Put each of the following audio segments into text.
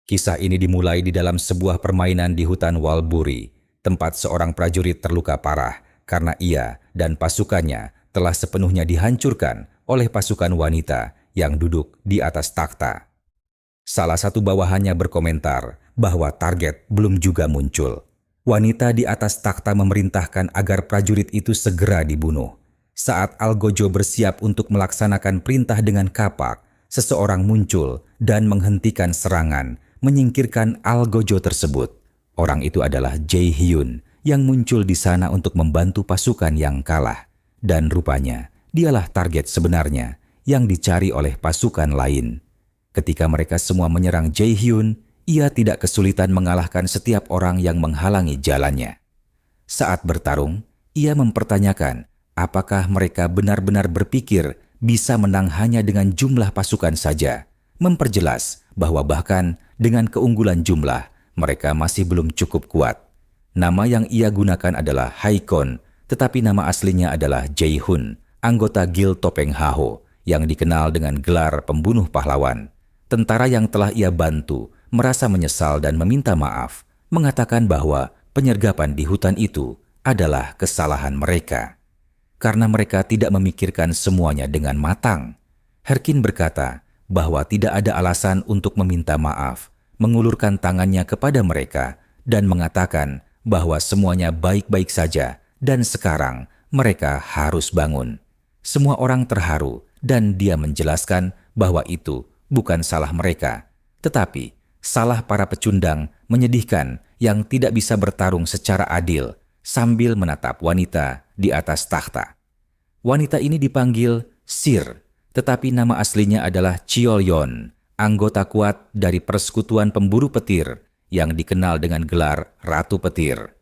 Kisah ini dimulai di dalam sebuah permainan di hutan Walbury, tempat seorang prajurit terluka parah karena ia dan pasukannya telah sepenuhnya dihancurkan oleh pasukan wanita yang duduk di atas takhta. Salah satu bawahannya berkomentar bahwa target belum juga muncul. Wanita di atas takhta memerintahkan agar prajurit itu segera dibunuh. Saat Algojo bersiap untuk melaksanakan perintah dengan kapak, seseorang muncul dan menghentikan serangan, menyingkirkan Algojo tersebut. Orang itu adalah Jae-hyun yang muncul di sana untuk membantu pasukan yang kalah. Dan rupanya, dialah target sebenarnya yang dicari oleh pasukan lain. Ketika mereka semua menyerang Jae-hyun, ia tidak kesulitan mengalahkan setiap orang yang menghalangi jalannya. Saat bertarung, ia mempertanyakan apakah mereka benar-benar berpikir bisa menang hanya dengan jumlah pasukan saja. Memperjelas bahwa bahkan dengan keunggulan jumlah, mereka masih belum cukup kuat. Nama yang ia gunakan adalah Haikon, tetapi nama aslinya adalah Jae-hun, anggota Guild Topeng Haho, yang dikenal dengan gelar pembunuh pahlawan. Tentara yang telah ia bantu merasa menyesal dan meminta maaf, mengatakan bahwa penyergapan di hutan itu adalah kesalahan mereka. Karena mereka tidak memikirkan semuanya dengan matang. Herkin berkata bahwa tidak ada alasan untuk meminta maaf, mengulurkan tangannya kepada mereka, dan mengatakan bahwa semuanya baik-baik saja dan sekarang mereka harus bangun. Semua orang terharu dan dia menjelaskan bahwa itu bukan salah mereka, tetapi salah para pecundang menyedihkan yang tidak bisa bertarung secara adil sambil menatap wanita di atas takhta. Wanita ini dipanggil Sir, tetapi nama aslinya adalah Cheol-yeon, anggota kuat dari persekutuan pemburu petir yang dikenal dengan gelar Ratu Petir.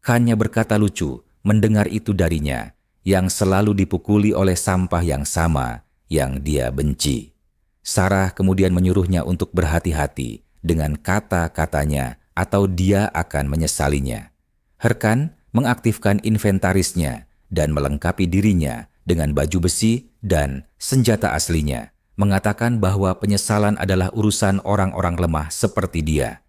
Khannya berkata lucu mendengar itu darinya, yang selalu dipukuli oleh sampah yang sama yang dia benci. Sarah kemudian menyuruhnya untuk berhati-hati dengan kata-katanya atau dia akan menyesalinya. Herkan mengaktifkan inventarisnya dan melengkapi dirinya dengan baju besi dan senjata aslinya, mengatakan bahwa penyesalan adalah urusan orang-orang lemah seperti dia.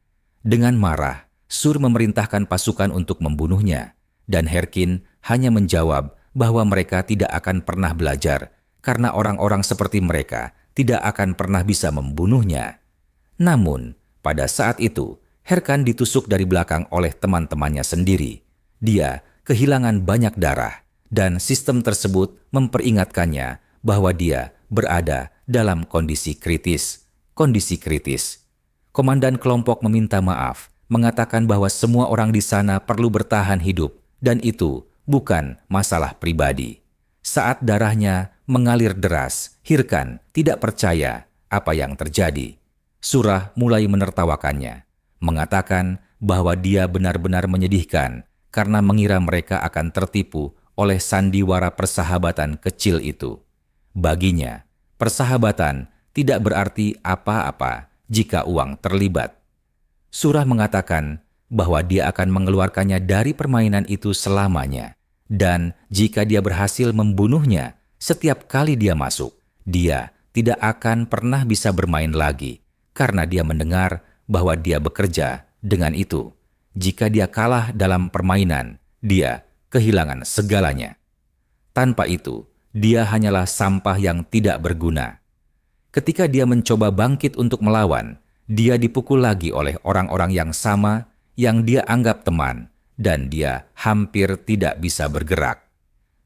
Dengan marah, Sur memerintahkan pasukan untuk membunuhnya, dan Herkin hanya menjawab bahwa mereka tidak akan pernah belajar karena orang-orang seperti mereka tidak akan pernah bisa membunuhnya. Namun, pada saat itu, Herkan ditusuk dari belakang oleh teman-temannya sendiri. Dia kehilangan banyak darah, dan sistem tersebut memperingatkannya bahwa dia berada dalam kondisi kritis. Kondisi kritis. Komandan kelompok meminta maaf, mengatakan bahwa semua orang di sana perlu bertahan hidup, dan itu bukan masalah pribadi. Saat darahnya mengalir deras, Herkan tidak percaya apa yang terjadi. Surah mulai menertawakannya, mengatakan bahwa dia benar-benar menyedihkan karena mengira mereka akan tertipu oleh sandiwara persahabatan kecil itu. Baginya, persahabatan tidak berarti apa-apa jika uang terlibat. Surah mengatakan bahwa dia akan mengeluarkannya dari permainan itu selamanya, dan jika dia berhasil membunuhnya, setiap kali dia masuk, dia tidak akan pernah bisa bermain lagi karena dia mendengar bahwa dia bekerja dengan itu. Jika dia kalah dalam permainan, dia kehilangan segalanya. Tanpa itu, dia hanyalah sampah yang tidak berguna. Ketika dia mencoba bangkit untuk melawan, dia dipukul lagi oleh orang-orang yang sama yang dia anggap teman, dan dia hampir tidak bisa bergerak.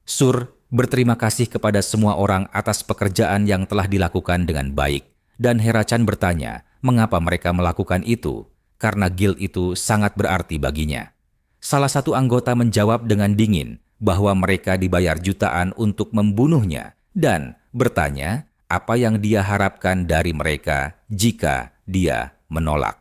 Sur berterima kasih kepada semua orang atas pekerjaan yang telah dilakukan dengan baik, dan Herachan bertanya mengapa mereka melakukan itu, karena guild itu sangat berarti baginya. Salah satu anggota menjawab dengan dingin bahwa mereka dibayar jutaan untuk membunuhnya, dan bertanya apa yang dia harapkan dari mereka jika dia menolak.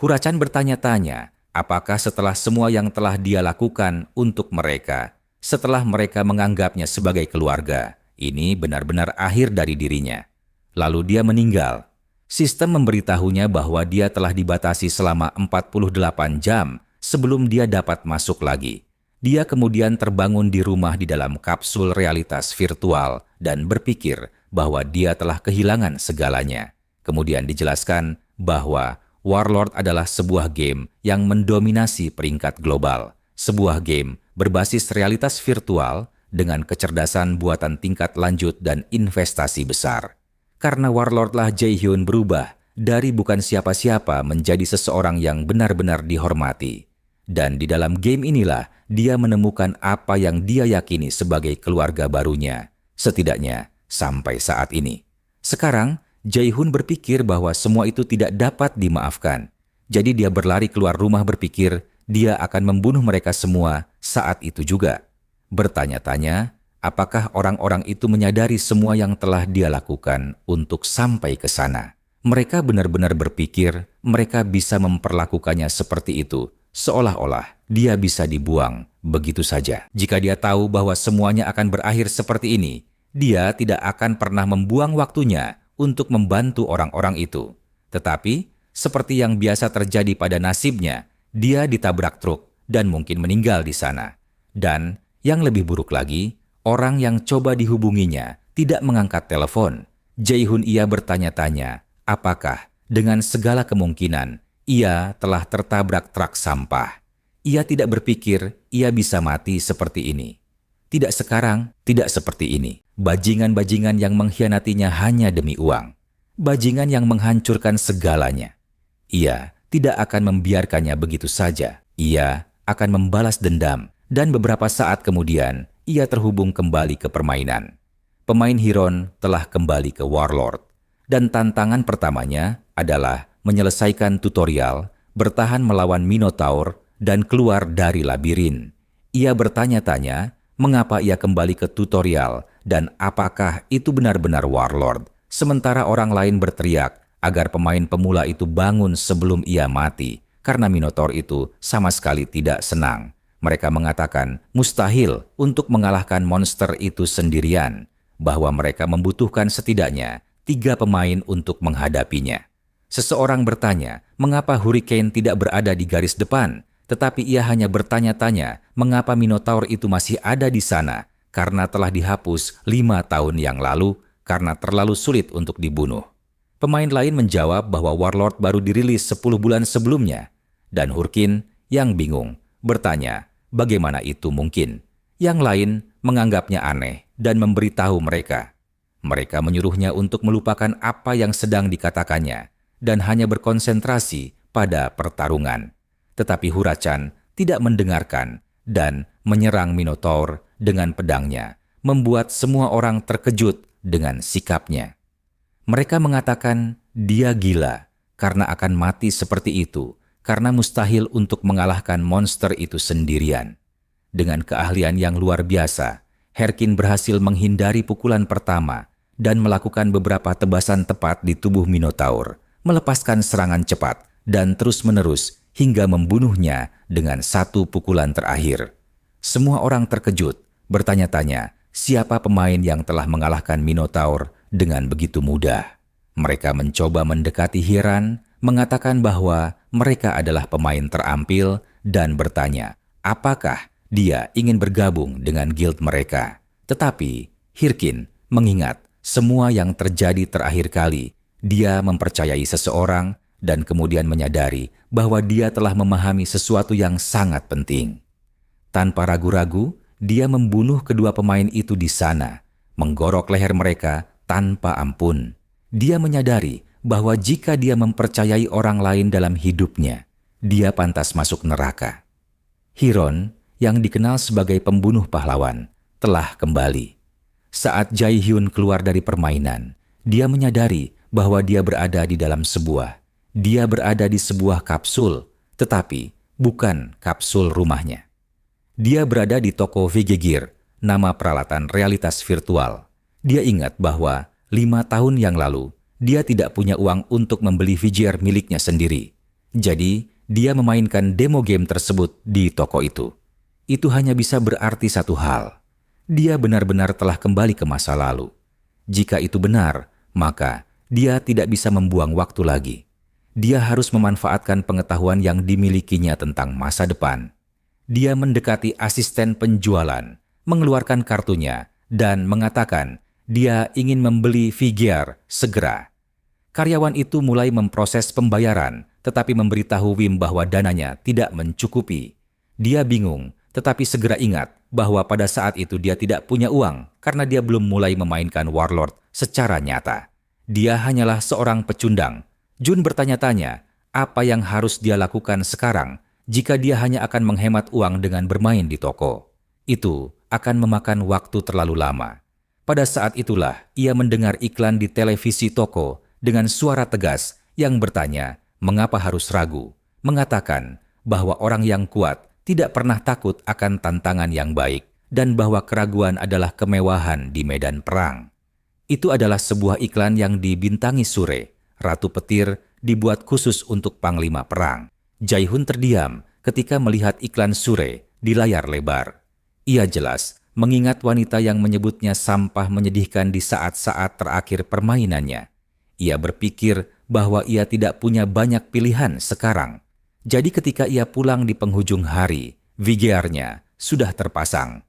Hurachan bertanya-tanya apakah setelah semua yang telah dia lakukan untuk mereka, setelah mereka menganggapnya sebagai keluarga, ini benar-benar akhir dari dirinya. Lalu dia meninggal. Sistem memberitahunya bahwa dia telah dibatasi selama 48 jam sebelum dia dapat masuk lagi. Dia kemudian terbangun di rumah di dalam kapsul realitas virtual dan berpikir bahwa dia telah kehilangan segalanya. Kemudian dijelaskan bahwa Warlord adalah sebuah game yang mendominasi peringkat global. Sebuah game berbasis realitas virtual dengan kecerdasan buatan tingkat lanjut dan investasi besar. Karena Warlordlah Jae-hyun berubah dari bukan siapa-siapa menjadi seseorang yang benar-benar dihormati. Dan di dalam game inilah dia menemukan apa yang dia yakini sebagai keluarga barunya, setidaknya sampai saat ini. Sekarang, Jae-hyun berpikir bahwa semua itu tidak dapat dimaafkan. Jadi dia berlari keluar rumah berpikir dia akan membunuh mereka semua saat itu juga. Bertanya-tanya, apakah orang-orang itu menyadari semua yang telah dia lakukan untuk sampai ke sana? Mereka benar-benar berpikir mereka bisa memperlakukannya seperti itu, seolah-olah dia bisa dibuang begitu saja. Jika dia tahu bahwa semuanya akan berakhir seperti ini, dia tidak akan pernah membuang waktunya untuk membantu orang-orang itu. Tetapi, seperti yang biasa terjadi pada nasibnya, dia ditabrak truk dan mungkin meninggal di sana. Dan, yang lebih buruk lagi, orang yang coba dihubunginya tidak mengangkat telepon. Jae-hyun ia bertanya-tanya, apakah dengan segala kemungkinan ia telah tertabrak truk sampah. Ia tidak berpikir ia bisa mati seperti ini. Tidak sekarang, tidak seperti ini. Bajingan-bajingan yang mengkhianatinya hanya demi uang. Bajingan yang menghancurkan segalanya. Ia tidak akan membiarkannya begitu saja. Ia akan membalas dendam. Dan beberapa saat kemudian, ia terhubung kembali ke permainan. Pemain Hiron telah kembali ke Warlord. Dan tantangan pertamanya adalah menyelesaikan tutorial, bertahan melawan Minotaur, dan keluar dari labirin. Ia bertanya-tanya, mengapa ia kembali ke tutorial dan apakah itu benar-benar Warlord, sementara orang lain berteriak agar pemain pemula itu bangun sebelum ia mati, karena Minotaur itu sama sekali tidak senang. Mereka mengatakan mustahil untuk mengalahkan monster itu sendirian, bahwa mereka membutuhkan setidaknya 3 pemain untuk menghadapinya. Seseorang bertanya, mengapa Hurricane tidak berada di garis depan? Tetapi ia hanya bertanya-tanya mengapa Minotaur itu masih ada di sana karena telah dihapus 5 tahun yang lalu karena terlalu sulit untuk dibunuh. Pemain lain menjawab bahwa Warlord baru dirilis 10 bulan sebelumnya. Dan Hurricane yang bingung bertanya bagaimana itu mungkin. Yang lain menganggapnya aneh dan memberitahu mereka. Mereka menyuruhnya untuk melupakan apa yang sedang dikatakannya dan hanya berkonsentrasi pada pertarungan. Tetapi Hurachan tidak mendengarkan dan menyerang Minotaur dengan pedangnya, membuat semua orang terkejut dengan sikapnya. Mereka mengatakan dia gila karena akan mati seperti itu, karena mustahil untuk mengalahkan monster itu sendirian. Dengan keahlian yang luar biasa, Herkin berhasil menghindari pukulan pertama dan melakukan beberapa tebasan tepat di tubuh Minotaur, melepaskan serangan cepat dan terus-menerus hingga membunuhnya dengan 1 pukulan terakhir. Semua orang terkejut, bertanya-tanya siapa pemain yang telah mengalahkan Minotaur dengan begitu mudah. Mereka mencoba mendekati Hiran, mengatakan bahwa mereka adalah pemain terampil dan bertanya apakah dia ingin bergabung dengan guild mereka. Tetapi Hirkin mengingat semua yang terjadi terakhir kali. Dia mempercayai seseorang dan kemudian menyadari bahwa dia telah memahami sesuatu yang sangat penting. Tanpa ragu-ragu, dia membunuh kedua pemain itu di sana, menggorok leher mereka tanpa ampun. Dia menyadari bahwa jika dia mempercayai orang lain dalam hidupnya, dia pantas masuk neraka. Hiron, yang dikenal sebagai pembunuh pahlawan, telah kembali. Saat Jae-hyun keluar dari permainan, dia menyadari bahwa dia berada di dalam Dia berada di sebuah kapsul, tetapi bukan kapsul rumahnya. Dia berada di toko VG-Gear, nama peralatan realitas virtual. Dia ingat bahwa 5 tahun yang lalu, dia tidak punya uang untuk membeli VGR miliknya sendiri. Jadi, dia memainkan demo game tersebut di toko itu. Itu hanya bisa berarti satu hal. Dia benar-benar telah kembali ke masa lalu. Jika itu benar, maka dia tidak bisa membuang waktu lagi. Dia harus memanfaatkan pengetahuan yang dimilikinya tentang masa depan. Dia mendekati asisten penjualan, mengeluarkan kartunya, dan mengatakan dia ingin membeli VGR segera. Karyawan itu mulai memproses pembayaran tetapi memberitahu Wim bahwa dananya tidak mencukupi. Dia bingung, tetapi segera ingat bahwa pada saat itu dia tidak punya uang karena dia belum mulai memainkan Warlord secara nyata. Dia hanyalah seorang pecundang. Jun bertanya-tanya apa yang harus dia lakukan sekarang jika dia hanya akan menghemat uang dengan bermain di toko. Itu akan memakan waktu terlalu lama. Pada saat itulah ia mendengar iklan di televisi toko dengan suara tegas yang bertanya mengapa harus ragu, mengatakan bahwa orang yang kuat tidak pernah takut akan tantangan yang baik dan bahwa keraguan adalah kemewahan di medan perang. Itu adalah sebuah iklan yang dibintangi Sure, Ratu Petir dibuat khusus untuk Panglima Perang. Jae-hun terdiam ketika melihat iklan Sure di layar lebar. Ia jelas mengingat wanita yang menyebutnya sampah menyedihkan di saat-saat terakhir permainannya. Ia berpikir bahwa ia tidak punya banyak pilihan sekarang. Jadi ketika ia pulang di penghujung hari, VGR-nya sudah terpasang.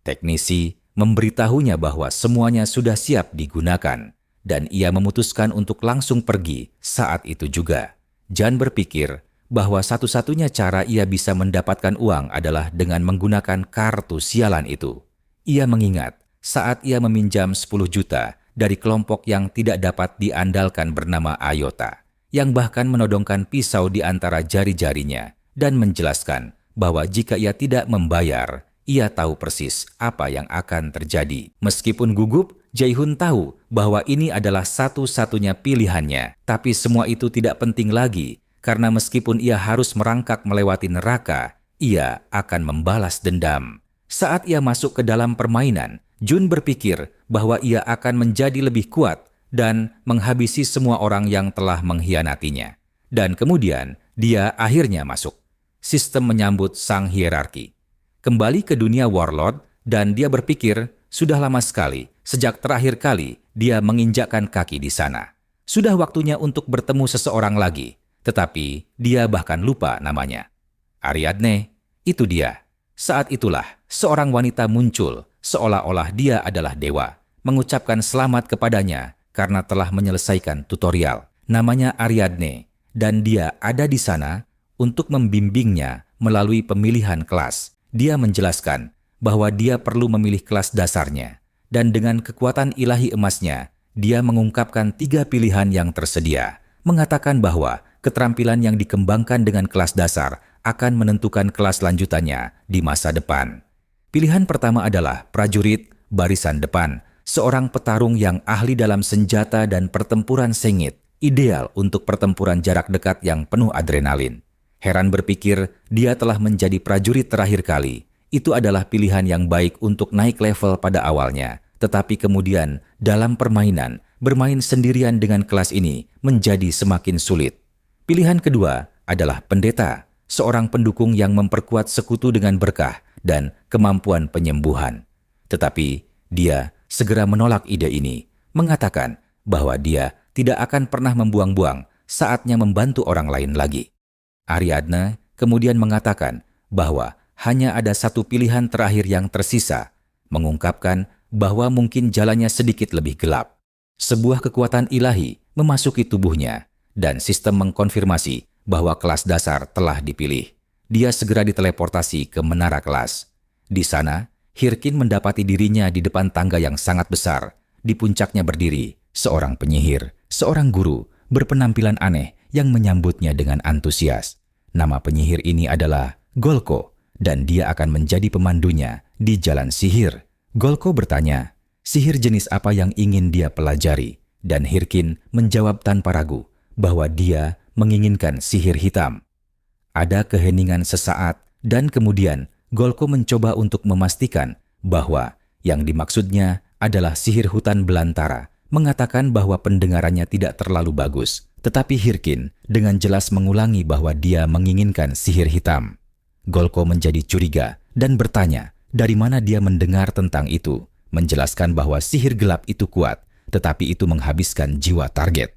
Teknisi memberitahunya bahwa semuanya sudah siap digunakan, dan ia memutuskan untuk langsung pergi saat itu juga. Jan berpikir bahwa satu-satunya cara ia bisa mendapatkan uang adalah dengan menggunakan kartu sialan itu. Ia mengingat saat ia meminjam 10 juta dari kelompok yang tidak dapat diandalkan bernama Ayota, yang bahkan menodongkan pisau di antara jari-jarinya dan menjelaskan bahwa jika ia tidak membayar, ia tahu persis apa yang akan terjadi. Meskipun gugup, Jae-hun tahu bahwa ini adalah satu-satunya pilihannya, tapi semua itu tidak penting lagi karena meskipun ia harus merangkak melewati neraka, ia akan membalas dendam. Saat ia masuk ke dalam permainan, Jun berpikir bahwa ia akan menjadi lebih kuat dan menghabisi semua orang yang telah mengkhianatinya. Dan kemudian dia akhirnya masuk. Sistem menyambut sang hierarki. Kembali ke dunia Warlord dan dia berpikir sudah lama sekali sejak terakhir kali dia menginjakkan kaki di sana. Sudah waktunya untuk bertemu seseorang lagi, tetapi dia bahkan lupa namanya. Ariadne, itu dia. Saat itulah seorang wanita muncul seolah-olah dia adalah dewa, mengucapkan selamat kepadanya karena telah menyelesaikan tutorial. Namanya Ariadne, dan dia ada di sana untuk membimbingnya melalui pemilihan kelas. Dia menjelaskan bahwa dia perlu memilih kelas dasarnya, dan dengan kekuatan ilahi emasnya, dia mengungkapkan 3 pilihan yang tersedia, mengatakan bahwa keterampilan yang dikembangkan dengan kelas dasar akan menentukan kelas lanjutannya di masa depan. Pilihan pertama adalah prajurit barisan depan, seorang petarung yang ahli dalam senjata dan pertempuran sengit, ideal untuk pertempuran jarak dekat yang penuh adrenalin. Heran berpikir dia telah menjadi prajurit terakhir kali. Itu adalah pilihan yang baik untuk naik level pada awalnya, tetapi kemudian dalam permainan, bermain sendirian dengan kelas ini menjadi semakin sulit. Pilihan kedua adalah pendeta, seorang pendukung yang memperkuat sekutu dengan berkah dan kemampuan penyembuhan. Tetapi dia segera menolak ide ini, mengatakan bahwa dia tidak akan pernah membuang-buang saatnya membantu orang lain lagi. Ariadne kemudian mengatakan bahwa hanya ada satu pilihan terakhir yang tersisa, mengungkapkan bahwa mungkin jalannya sedikit lebih gelap. Sebuah kekuatan ilahi memasuki tubuhnya, dan sistem mengkonfirmasi bahwa kelas dasar telah dipilih. Dia segera diteleportasi ke menara kelas. Di sana, Hirkin mendapati dirinya di depan tangga yang sangat besar. Di puncaknya berdiri seorang penyihir, seorang guru berpenampilan aneh yang menyambutnya dengan antusias. Nama penyihir ini adalah Golko, dan dia akan menjadi pemandunya di jalan sihir. Golko bertanya, sihir jenis apa yang ingin dia pelajari? Dan Hirkin menjawab tanpa ragu bahwa dia menginginkan sihir hitam. Ada keheningan sesaat, dan kemudian Golko mencoba untuk memastikan bahwa yang dimaksudnya adalah sihir hutan belantara, mengatakan bahwa pendengarannya tidak terlalu bagus, tetapi Hirkin dengan jelas mengulangi bahwa dia menginginkan sihir hitam. Golko menjadi curiga dan bertanya dari mana dia mendengar tentang itu, menjelaskan bahwa sihir gelap itu kuat, tetapi itu menghabiskan jiwa target.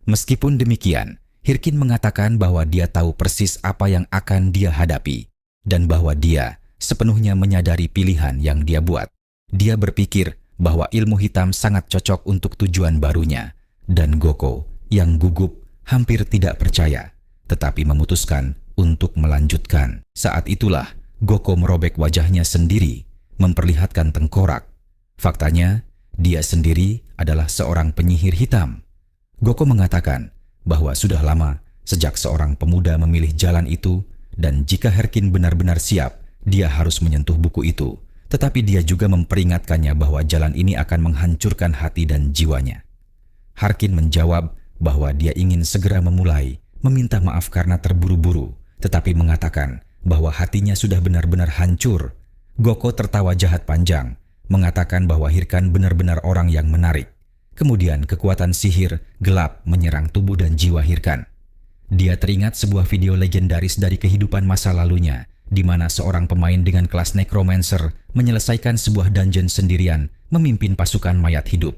Meskipun demikian, Hirkin mengatakan bahwa dia tahu persis apa yang akan dia hadapi, dan bahwa dia sepenuhnya menyadari pilihan yang dia buat. Dia berpikir bahwa ilmu hitam sangat cocok untuk tujuan barunya, dan Goko yang gugup hampir tidak percaya. tetapi memutuskan untuk melanjutkan. Saat itulah Goko merobek wajahnya sendiri, memperlihatkan tengkorak. Faktanya, dia sendiri adalah seorang penyihir hitam. Goko mengatakan bahwa sudah lama sejak seorang pemuda memilih jalan itu, dan jika Herkin benar-benar siap, dia harus menyentuh buku itu. Tetapi dia juga memperingatkannya bahwa jalan ini akan menghancurkan hati dan jiwanya. Harkin menjawab bahwa dia ingin segera memulai, meminta maaf karena terburu-buru, tetapi mengatakan bahwa hatinya sudah benar-benar hancur. Goko tertawa jahat panjang, mengatakan bahwa Hirkan benar-benar orang yang menarik. Kemudian kekuatan sihir gelap menyerang tubuh dan jiwa Hirkan. Dia teringat sebuah video legendaris dari kehidupan masa lalunya, di mana seorang pemain dengan kelas Necromancer menyelesaikan sebuah dungeon sendirian, memimpin pasukan mayat hidup.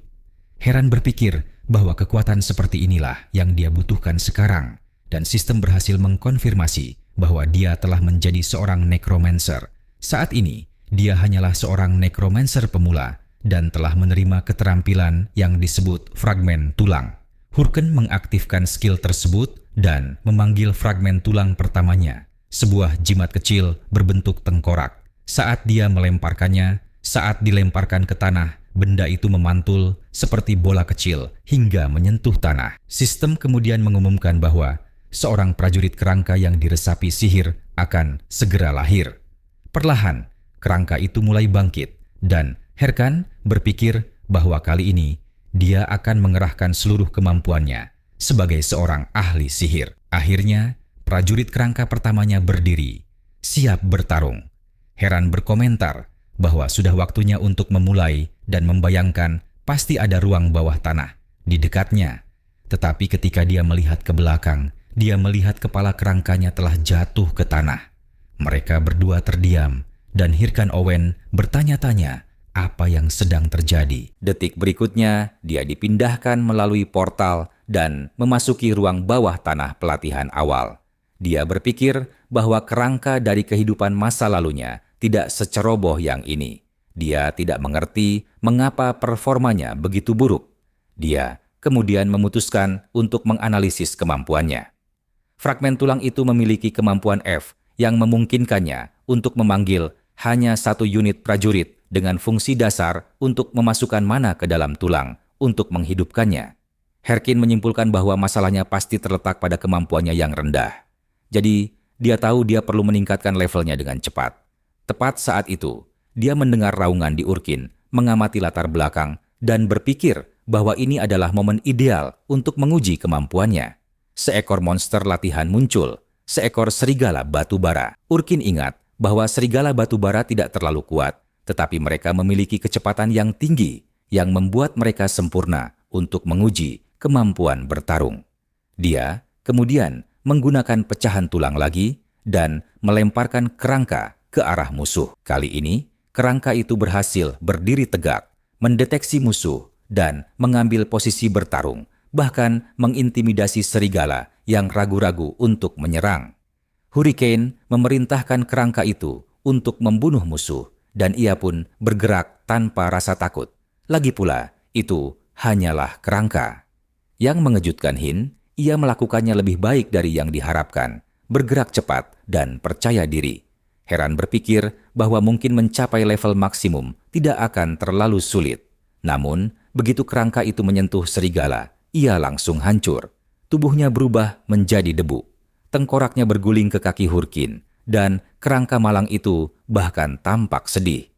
Heran berpikir bahwa kekuatan seperti inilah yang dia butuhkan sekarang, dan sistem berhasil mengkonfirmasi bahwa dia telah menjadi seorang Necromancer. Saat ini, dia hanyalah seorang Necromancer pemula dan telah menerima keterampilan yang disebut fragmen tulang. Hurken mengaktifkan skill tersebut dan memanggil fragmen tulang pertamanya, sebuah jimat kecil berbentuk tengkorak. Saat dia melemparkannya, saat dilemparkan ke tanah, benda itu memantul seperti bola kecil hingga menyentuh tanah. Sistem kemudian mengumumkan bahwa seorang prajurit kerangka yang diresapi sihir akan segera lahir. Perlahan, kerangka itu mulai bangkit, dan Herkan berpikir bahwa kali ini dia akan mengerahkan seluruh kemampuannya sebagai seorang ahli sihir. Akhirnya, prajurit kerangka pertamanya berdiri, siap bertarung. Heran berkomentar bahwa sudah waktunya untuk memulai dan membayangkan pasti ada ruang bawah tanah di dekatnya. Tetapi ketika dia melihat ke belakang, dia melihat kepala kerangkanya telah jatuh ke tanah. Mereka berdua terdiam, dan Hirkan Owen bertanya-tanya apa yang sedang terjadi. Detik berikutnya, dia dipindahkan melalui portal dan memasuki ruang bawah tanah pelatihan awal. Dia berpikir bahwa kerangka dari kehidupan masa lalunya tidak seceroboh yang ini. Dia tidak mengerti mengapa performanya begitu buruk. Dia kemudian memutuskan untuk menganalisis kemampuannya. Fragmen tulang itu memiliki kemampuan F yang memungkinkannya untuk memanggil hanya satu unit prajurit dengan fungsi dasar untuk memasukkan mana ke dalam tulang untuk menghidupkannya. Herkin menyimpulkan bahwa masalahnya pasti terletak pada kemampuannya yang rendah. Jadi, dia tahu dia perlu meningkatkan levelnya dengan cepat. Tepat saat itu, dia mendengar raungan di Urkin, mengamati latar belakang, dan berpikir bahwa ini adalah momen ideal untuk menguji kemampuannya. Seekor monster latihan muncul, seekor serigala batu bara. Urkin ingat bahwa serigala batu bara tidak terlalu kuat, tetapi mereka memiliki kecepatan yang tinggi yang membuat mereka sempurna untuk menguji kemampuan bertarung. Dia kemudian menggunakan pecahan tulang lagi dan melemparkan kerangka ke arah musuh. Kali ini, kerangka itu berhasil berdiri tegak, mendeteksi musuh, dan mengambil posisi bertarung, bahkan mengintimidasi serigala yang ragu-ragu untuk menyerang. Hurricane memerintahkan kerangka itu untuk membunuh musuh, dan ia pun bergerak tanpa rasa takut. Lagi pula, itu hanyalah kerangka. Yang mengejutkan Hin, ia melakukannya lebih baik dari yang diharapkan, bergerak cepat dan percaya diri. Heran berpikir bahwa mungkin mencapai level maksimum tidak akan terlalu sulit. Namun, begitu kerangka itu menyentuh serigala, ia langsung hancur. Tubuhnya berubah menjadi debu. Tengkoraknya berguling ke kaki Hurkin, dan kerangka malang itu bahkan tampak sedih.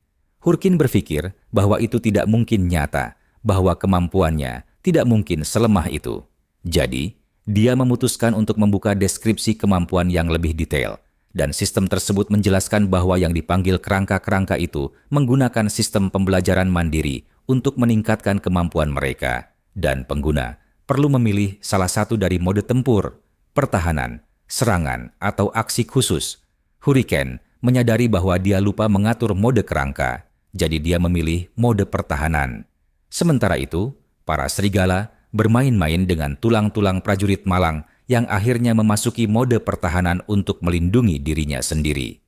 Hurkin berpikir bahwa itu tidak mungkin nyata, bahwa kemampuannya tidak mungkin selemah itu. Jadi, dia memutuskan untuk membuka deskripsi kemampuan yang lebih detail, dan sistem tersebut menjelaskan bahwa yang dipanggil kerangka-kerangka itu menggunakan sistem pembelajaran mandiri untuk meningkatkan kemampuan mereka, dan pengguna perlu memilih salah satu dari mode tempur, pertahanan, serangan, atau aksi khusus. Hurricane menyadari bahwa dia lupa mengatur mode kerangka, jadi dia memilih mode pertahanan. Sementara itu, para serigala bermain-main dengan tulang-tulang prajurit malang yang akhirnya memasuki mode pertahanan untuk melindungi dirinya sendiri.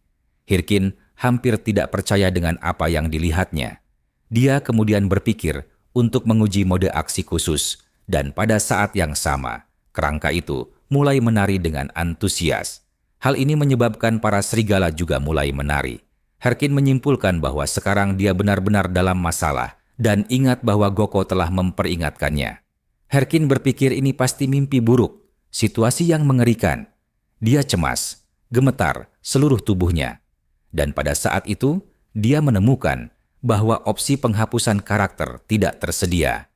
Hirkin hampir tidak percaya dengan apa yang dilihatnya. Dia kemudian berpikir untuk menguji mode aksi khusus, dan pada saat yang sama, kerangka itu mulai menari dengan antusias. Hal ini menyebabkan para serigala juga mulai menari. Herkin menyimpulkan bahwa sekarang dia benar-benar dalam masalah dan ingat bahwa Goko telah memperingatkannya. Herkin berpikir ini pasti mimpi buruk, situasi yang mengerikan. Dia cemas, gemetar seluruh tubuhnya. Dan pada saat itu, dia menemukan bahwa opsi penghapusan karakter tidak tersedia.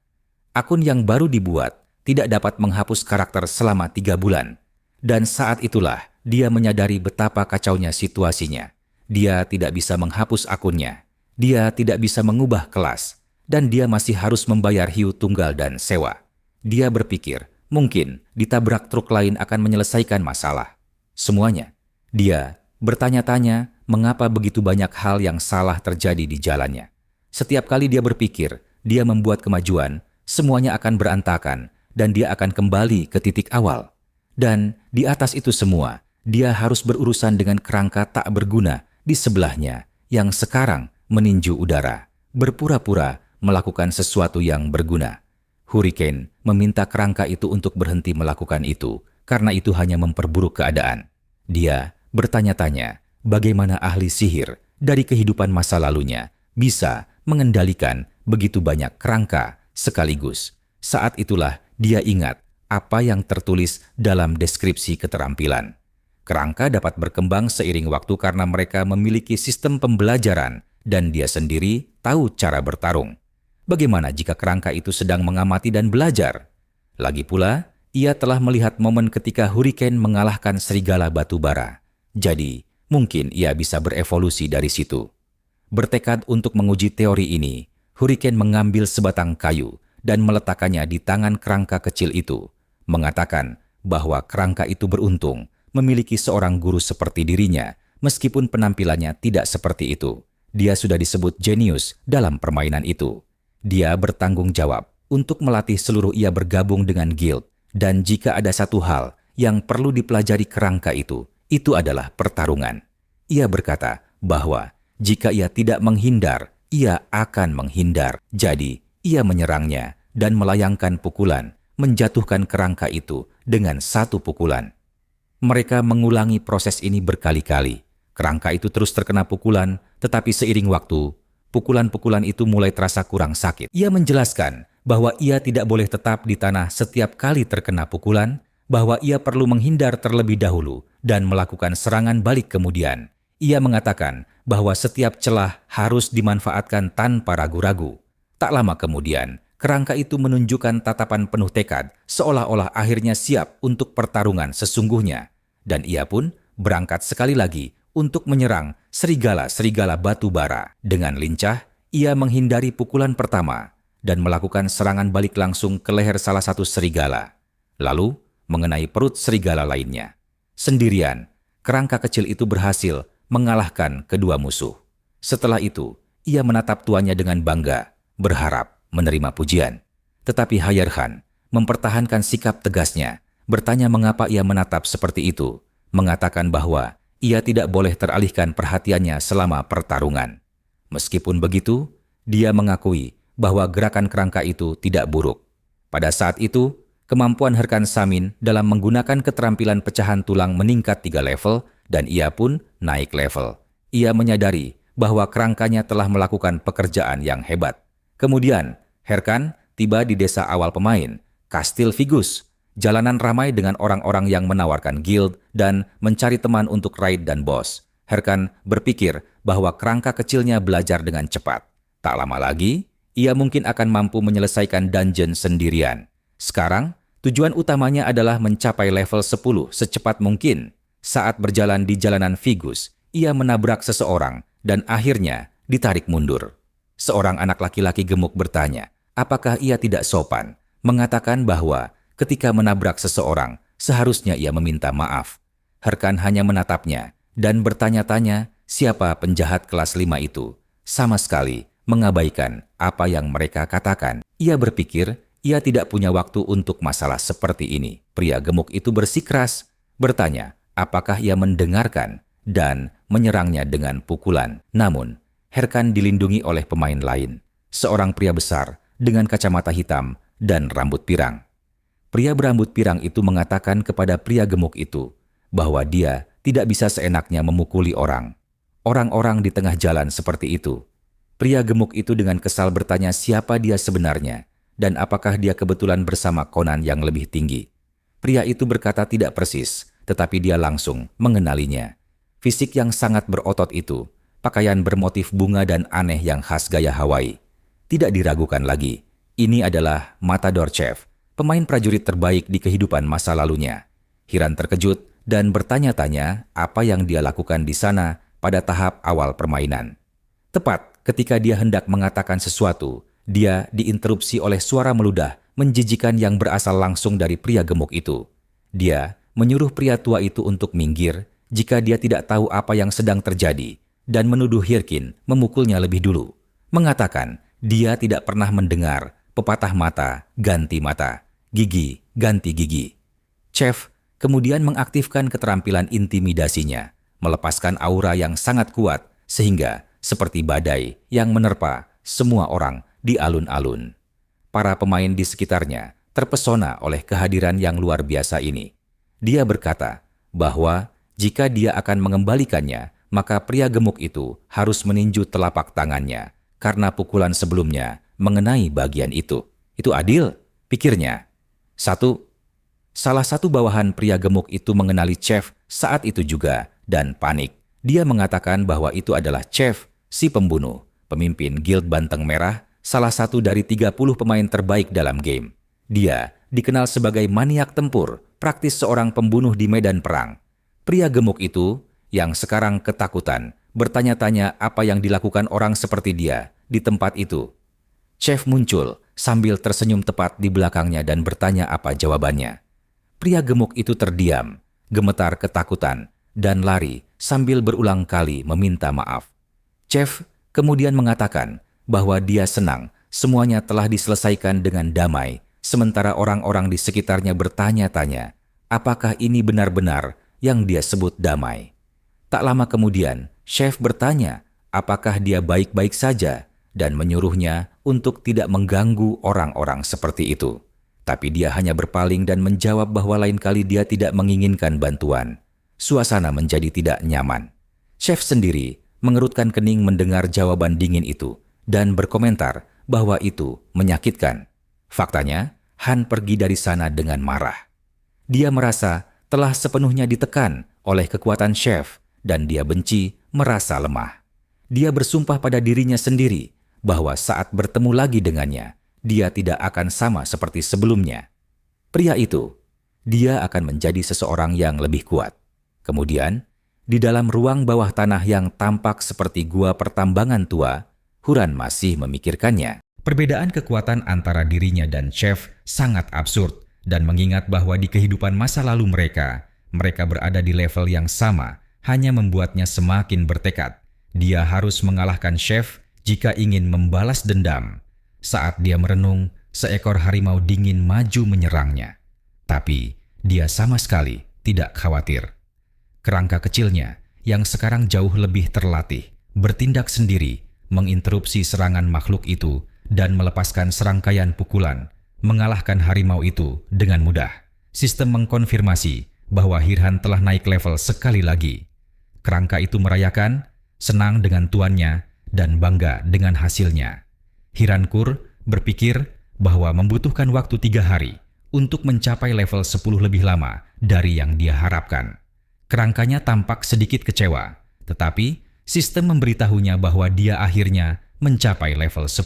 Akun yang baru dibuat tidak dapat menghapus karakter selama 3 bulan. Dan saat itulah dia menyadari betapa kacaunya situasinya. Dia tidak bisa menghapus akunnya. Dia tidak bisa mengubah kelas. Dan dia masih harus membayar hiu tunggal dan sewa. Dia berpikir, mungkin ditabrak truk lain akan menyelesaikan masalah. Semuanya. Dia bertanya-tanya mengapa begitu banyak hal yang salah terjadi di jalannya. Setiap kali dia berpikir, dia membuat kemajuan, semuanya akan berantakan dan dia akan kembali ke titik awal. Dan di atas itu semua, dia harus berurusan dengan kerangka tak berguna di sebelahnya yang sekarang meninju udara, berpura-pura melakukan sesuatu yang berguna. Hurricane meminta kerangka itu untuk berhenti melakukan itu, karena itu hanya memperburuk keadaan. Dia bertanya-tanya bagaimana ahli sihir dari kehidupan masa lalunya bisa mengendalikan begitu banyak kerangka sekaligus. Saat itulah dia ingat apa yang tertulis dalam deskripsi keterampilan. Kerangka dapat berkembang seiring waktu karena mereka memiliki sistem pembelajaran dan dia sendiri tahu cara bertarung. Bagaimana jika kerangka itu sedang mengamati dan belajar? Lagi pula, ia telah melihat momen ketika Hurricane mengalahkan serigala batu bara. Jadi, mungkin ia bisa berevolusi dari situ. Bertekad untuk menguji teori ini, Hurricane mengambil sebatang kayu dan meletakkannya di tangan kerangka kecil itu, mengatakan bahwa kerangka itu beruntung memiliki seorang guru seperti dirinya, meskipun penampilannya tidak seperti itu. Dia sudah disebut jenius dalam permainan itu. Dia bertanggung jawab untuk melatih seluruh ia bergabung dengan guild, dan jika ada satu hal yang perlu dipelajari kerangka itu adalah pertarungan. Ia berkata bahwa jika ia tidak menghindar, ia akan menghindar. Jadi, ia menyerangnya dan melayangkan pukulan, menjatuhkan kerangka itu dengan satu pukulan. Mereka mengulangi proses ini berkali-kali. Kerangka itu terus terkena pukulan, tetapi seiring waktu, pukulan-pukulan itu mulai terasa kurang sakit. Ia menjelaskan bahwa ia tidak boleh tetap di tanah setiap kali terkena pukulan, bahwa ia perlu menghindar terlebih dahulu dan melakukan serangan balik kemudian. Ia mengatakan bahwa setiap celah harus dimanfaatkan tanpa ragu-ragu. Tak lama kemudian, kerangka itu menunjukkan tatapan penuh tekad, seolah-olah akhirnya siap untuk pertarungan sesungguhnya. Dan ia pun berangkat sekali lagi untuk menyerang serigala-serigala batu bara. Dengan lincah, ia menghindari pukulan pertama dan melakukan serangan balik langsung ke leher salah satu serigala. Lalu, mengenai perut serigala lainnya. Sendirian, kerangka kecil itu berhasil mengalahkan kedua musuh. Setelah itu, ia menatap tuannya dengan bangga, berharap menerima pujian. Tetapi Hayarhan mempertahankan sikap tegasnya, bertanya mengapa ia menatap seperti itu, mengatakan bahwa ia tidak boleh teralihkan perhatiannya selama pertarungan. Meskipun begitu, dia mengakui bahwa gerakan kerangka itu tidak buruk. Pada saat itu, kemampuan Herkan Samin dalam menggunakan keterampilan pecahan tulang meningkat 3 level dan ia pun naik level. Ia menyadari bahwa kerangkanya telah melakukan pekerjaan yang hebat. Kemudian, Herkan tiba di desa awal pemain, Kastil Vigus. Jalanan ramai dengan orang-orang yang menawarkan guild dan mencari teman untuk raid dan boss. Herkan berpikir bahwa kerangka kecilnya belajar dengan cepat. Tak lama lagi, ia mungkin akan mampu menyelesaikan dungeon sendirian. Sekarang, tujuan utamanya adalah mencapai level 10 secepat mungkin. Saat berjalan di jalanan Vigus, ia menabrak seseorang dan akhirnya ditarik mundur. Seorang anak laki-laki gemuk bertanya, apakah ia tidak sopan, mengatakan bahwa ketika menabrak seseorang, seharusnya ia meminta maaf. Herkan hanya menatapnya dan bertanya-tanya siapa penjahat kelas 5 itu, sama sekali mengabaikan apa yang mereka katakan. Ia berpikir ia tidak punya waktu untuk masalah seperti ini. Pria gemuk itu bersikeras, bertanya apakah ia mendengarkan dan menyerangnya dengan pukulan. Namun, Herkan dilindungi oleh pemain lain, seorang pria besar dengan kacamata hitam dan rambut pirang. Pria berambut pirang itu mengatakan kepada pria gemuk itu bahwa dia tidak bisa seenaknya memukuli orang. Orang-orang di tengah jalan seperti itu. Pria gemuk itu dengan kesal bertanya siapa dia sebenarnya dan apakah dia kebetulan bersama Conan yang lebih tinggi. Pria itu berkata tidak persis, tetapi dia langsung mengenalinya. Fisik yang sangat berotot itu, pakaian bermotif bunga dan aneh yang khas gaya Hawaii. Tidak diragukan lagi, ini adalah Matador Chef, pemain prajurit terbaik di kehidupan masa lalunya. Hiran terkejut dan bertanya-tanya apa yang dia lakukan di sana pada tahap awal permainan. Tepat ketika dia hendak mengatakan sesuatu, dia diinterupsi oleh suara meludah menjijikan yang berasal langsung dari pria gemuk itu. Dia menyuruh pria tua itu untuk minggir jika dia tidak tahu apa yang sedang terjadi dan menuduh Hirkin memukulnya lebih dulu. Mengatakan dia tidak pernah mendengar pepatah mata ganti mata, gigi ganti gigi. Chef kemudian mengaktifkan keterampilan intimidasinya, melepaskan aura yang sangat kuat sehingga seperti badai yang menerpa semua orang di alun-alun. Para pemain di sekitarnya terpesona oleh kehadiran yang luar biasa ini. Dia berkata bahwa jika dia akan mengembalikannya, maka pria gemuk itu harus meninju telapak tangannya karena pukulan sebelumnya mengenai bagian itu. Itu adil, pikirnya. Salah satu bawahan pria gemuk itu mengenali Chef saat itu juga dan panik. Dia mengatakan bahwa itu adalah Chef, si pembunuh, pemimpin Guild Banteng Merah, salah satu dari 30 pemain terbaik dalam game. Dia dikenal sebagai maniak tempur, praktis seorang pembunuh di medan perang. Pria gemuk itu, yang sekarang ketakutan, bertanya-tanya apa yang dilakukan orang seperti dia di tempat itu. Chef muncul sambil tersenyum tepat di belakangnya dan bertanya apa jawabannya. Pria gemuk itu terdiam, gemetar ketakutan, dan lari sambil berulang kali meminta maaf. Chef kemudian mengatakan bahwa dia senang semuanya telah diselesaikan dengan damai, sementara orang-orang di sekitarnya bertanya-tanya, apakah ini benar-benar yang dia sebut damai. Tak lama kemudian, Chef bertanya apakah dia baik-baik saja dan menyuruhnya untuk tidak mengganggu orang-orang seperti itu. Tapi dia hanya berpaling dan menjawab bahwa lain kali dia tidak menginginkan bantuan. Suasana menjadi tidak nyaman. Chef sendiri mengerutkan kening mendengar jawaban dingin itu dan berkomentar bahwa itu menyakitkan. Faktanya, Han pergi dari sana dengan marah. Dia merasa telah sepenuhnya ditekan oleh kekuatan Chef dan dia benci merasa lemah. Dia bersumpah pada dirinya sendiri bahwa saat bertemu lagi dengannya, dia tidak akan sama seperti sebelumnya. Pria itu, dia akan menjadi seseorang yang lebih kuat. Kemudian, di dalam ruang bawah tanah yang tampak seperti gua pertambangan tua, Huran masih memikirkannya. Perbedaan kekuatan antara dirinya dan Chef sangat absurd dan mengingat bahwa di kehidupan masa lalu mereka berada di level yang sama, hanya membuatnya semakin bertekad. Dia harus mengalahkan Chef jika ingin membalas dendam. Saat dia merenung, seekor harimau dingin maju menyerangnya. Tapi dia sama sekali tidak khawatir. Kerangka kecilnya yang sekarang jauh lebih terlatih, bertindak sendiri, menginterupsi serangan makhluk itu dan melepaskan serangkaian pukulan, mengalahkan harimau itu dengan mudah. Sistem mengkonfirmasi bahwa Hirhan telah naik level sekali lagi. Kerangka itu merayakan, senang dengan tuannya, dan bangga dengan hasilnya. Hirankur berpikir bahwa membutuhkan waktu 3 hari untuk mencapai level 10 lebih lama dari yang dia harapkan. Kerangkanya tampak sedikit kecewa, tetapi sistem memberitahunya bahwa dia akhirnya mencapai level 10.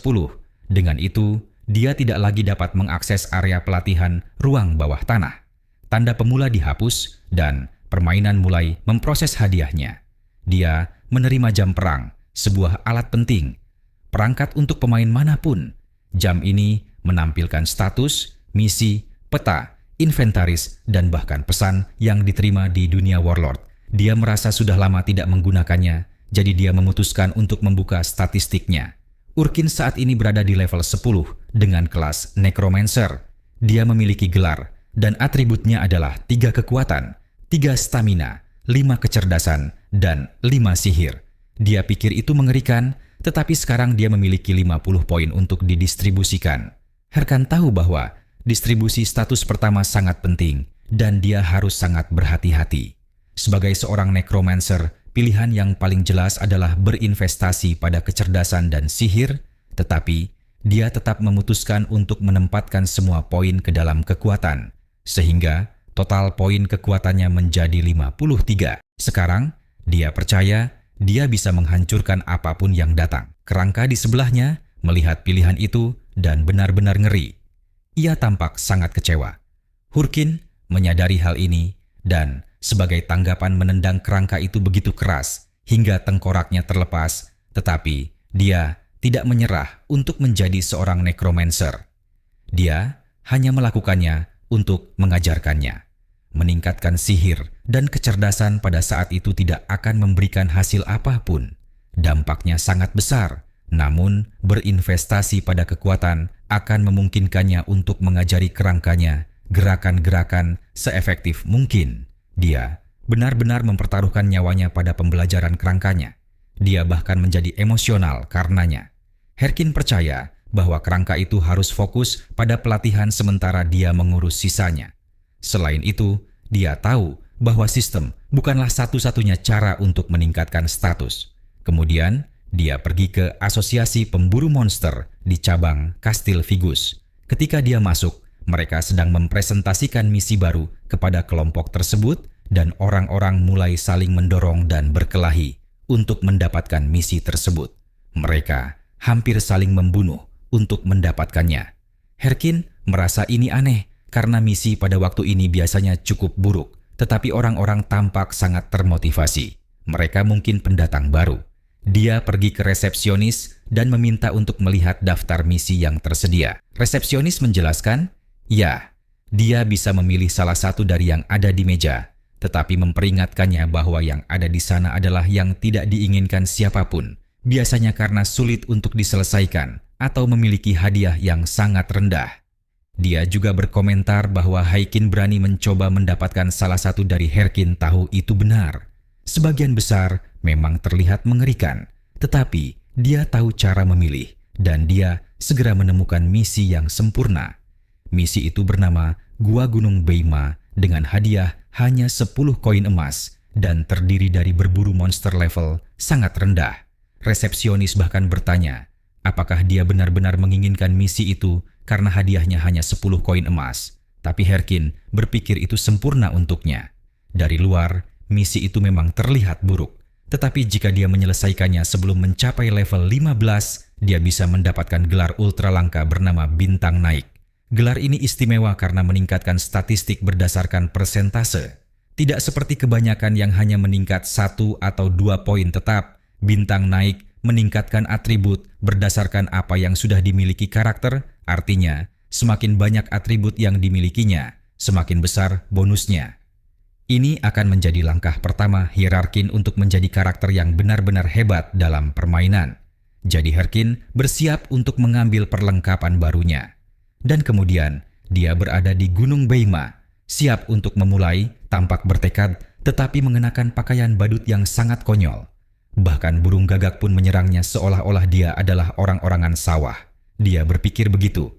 Dengan itu, dia tidak lagi dapat mengakses area pelatihan ruang bawah tanah. Tanda pemula dihapus dan permainan mulai memproses hadiahnya. Dia menerima jam perang, sebuah alat penting. Perangkat untuk pemain manapun. Jam ini menampilkan status, misi, peta, inventaris, dan bahkan pesan yang diterima di dunia Warlord. Dia merasa sudah lama tidak menggunakannya, jadi dia memutuskan untuk membuka statistiknya. Urkin saat ini berada di level 10 dengan kelas Necromancer. Dia memiliki gelar dan atributnya adalah 3 kekuatan, 3 stamina, 5 kecerdasan, dan 5 sihir. Dia pikir itu mengerikan, tetapi sekarang dia memiliki 50 poin untuk didistribusikan. Herkan tahu bahwa Distribusi status pertama sangat penting dan dia harus sangat berhati-hati. Sebagai seorang necromancer, pilihan yang paling jelas adalah berinvestasi pada kecerdasan dan sihir, tetapi dia tetap memutuskan untuk menempatkan semua poin ke dalam kekuatan, sehingga total poin kekuatannya menjadi 53. Sekarang, dia percaya dia bisa menghancurkan apapun yang datang. Kerangka di sebelahnya melihat pilihan itu dan benar-benar ngeri. Ia tampak sangat kecewa. Hurkin menyadari hal ini dan sebagai tanggapan menendang kerangka itu begitu keras hingga tengkoraknya terlepas, tetapi dia tidak menyerah untuk menjadi seorang necromancer. Dia hanya melakukannya untuk mengajarkannya. Meningkatkan sihir dan kecerdasan pada saat itu tidak akan memberikan hasil apapun. Dampaknya sangat besar, namun berinvestasi pada kekuatan akan memungkinkannya untuk mengajari kerangkanya gerakan-gerakan seefektif mungkin. Dia benar-benar mempertaruhkan nyawanya pada pembelajaran kerangkanya. Dia bahkan menjadi emosional karenanya. Herkin percaya bahwa kerangka itu harus fokus pada pelatihan sementara dia mengurus sisanya. Selain itu, dia tahu bahwa sistem bukanlah satu-satunya cara untuk meningkatkan status. Kemudian, dia pergi ke asosiasi pemburu monster di cabang Kastil Figus. Ketika dia masuk, mereka sedang mempresentasikan misi baru kepada kelompok tersebut dan orang-orang mulai saling mendorong dan berkelahi untuk mendapatkan misi tersebut. Mereka hampir saling membunuh untuk mendapatkannya. Herkin merasa ini aneh karena misi pada waktu ini biasanya cukup buruk, tetapi orang-orang tampak sangat termotivasi. Mereka mungkin pendatang baru. Dia pergi ke resepsionis dan meminta untuk melihat daftar misi yang tersedia. Resepsionis menjelaskan, ya, dia bisa memilih salah satu dari yang ada di meja, tetapi memperingatkannya bahwa yang ada di sana adalah yang tidak diinginkan siapapun, biasanya karena sulit untuk diselesaikan atau memiliki hadiah yang sangat rendah. Dia juga berkomentar bahwa Haikin berani mencoba mendapatkan salah satu dari Herkin tahu itu benar. Sebagian besar memang terlihat mengerikan, tetapi dia tahu cara memilih dan dia segera menemukan misi yang sempurna. Misi itu bernama Gua Gunung Beima dengan hadiah hanya 10 koin emas dan terdiri dari berburu monster level sangat rendah. Resepsionis bahkan bertanya, apakah dia benar-benar menginginkan misi itu karena hadiahnya hanya 10 koin emas. Tapi Herkin berpikir itu sempurna untuknya. Dari luar, misi itu memang terlihat buruk. Tetapi jika dia menyelesaikannya sebelum mencapai level 15, dia bisa mendapatkan gelar ultra langka bernama Bintang Naik. Gelar ini istimewa karena meningkatkan statistik berdasarkan persentase. Tidak seperti kebanyakan yang hanya meningkat 1 atau 2 poin tetap, Bintang Naik meningkatkan atribut berdasarkan apa yang sudah dimiliki karakter, artinya semakin banyak atribut yang dimilikinya, semakin besar bonusnya. Ini akan menjadi langkah pertama Hierarkin untuk menjadi karakter yang benar-benar hebat dalam permainan. Jadi Herkin bersiap untuk mengambil perlengkapan barunya. Dan kemudian dia berada di Gunung Beima, siap untuk memulai, tampak bertekad, tetapi mengenakan pakaian badut yang sangat konyol. Bahkan burung gagak pun menyerangnya seolah-olah dia adalah orang-orangan sawah. Dia berpikir begitu.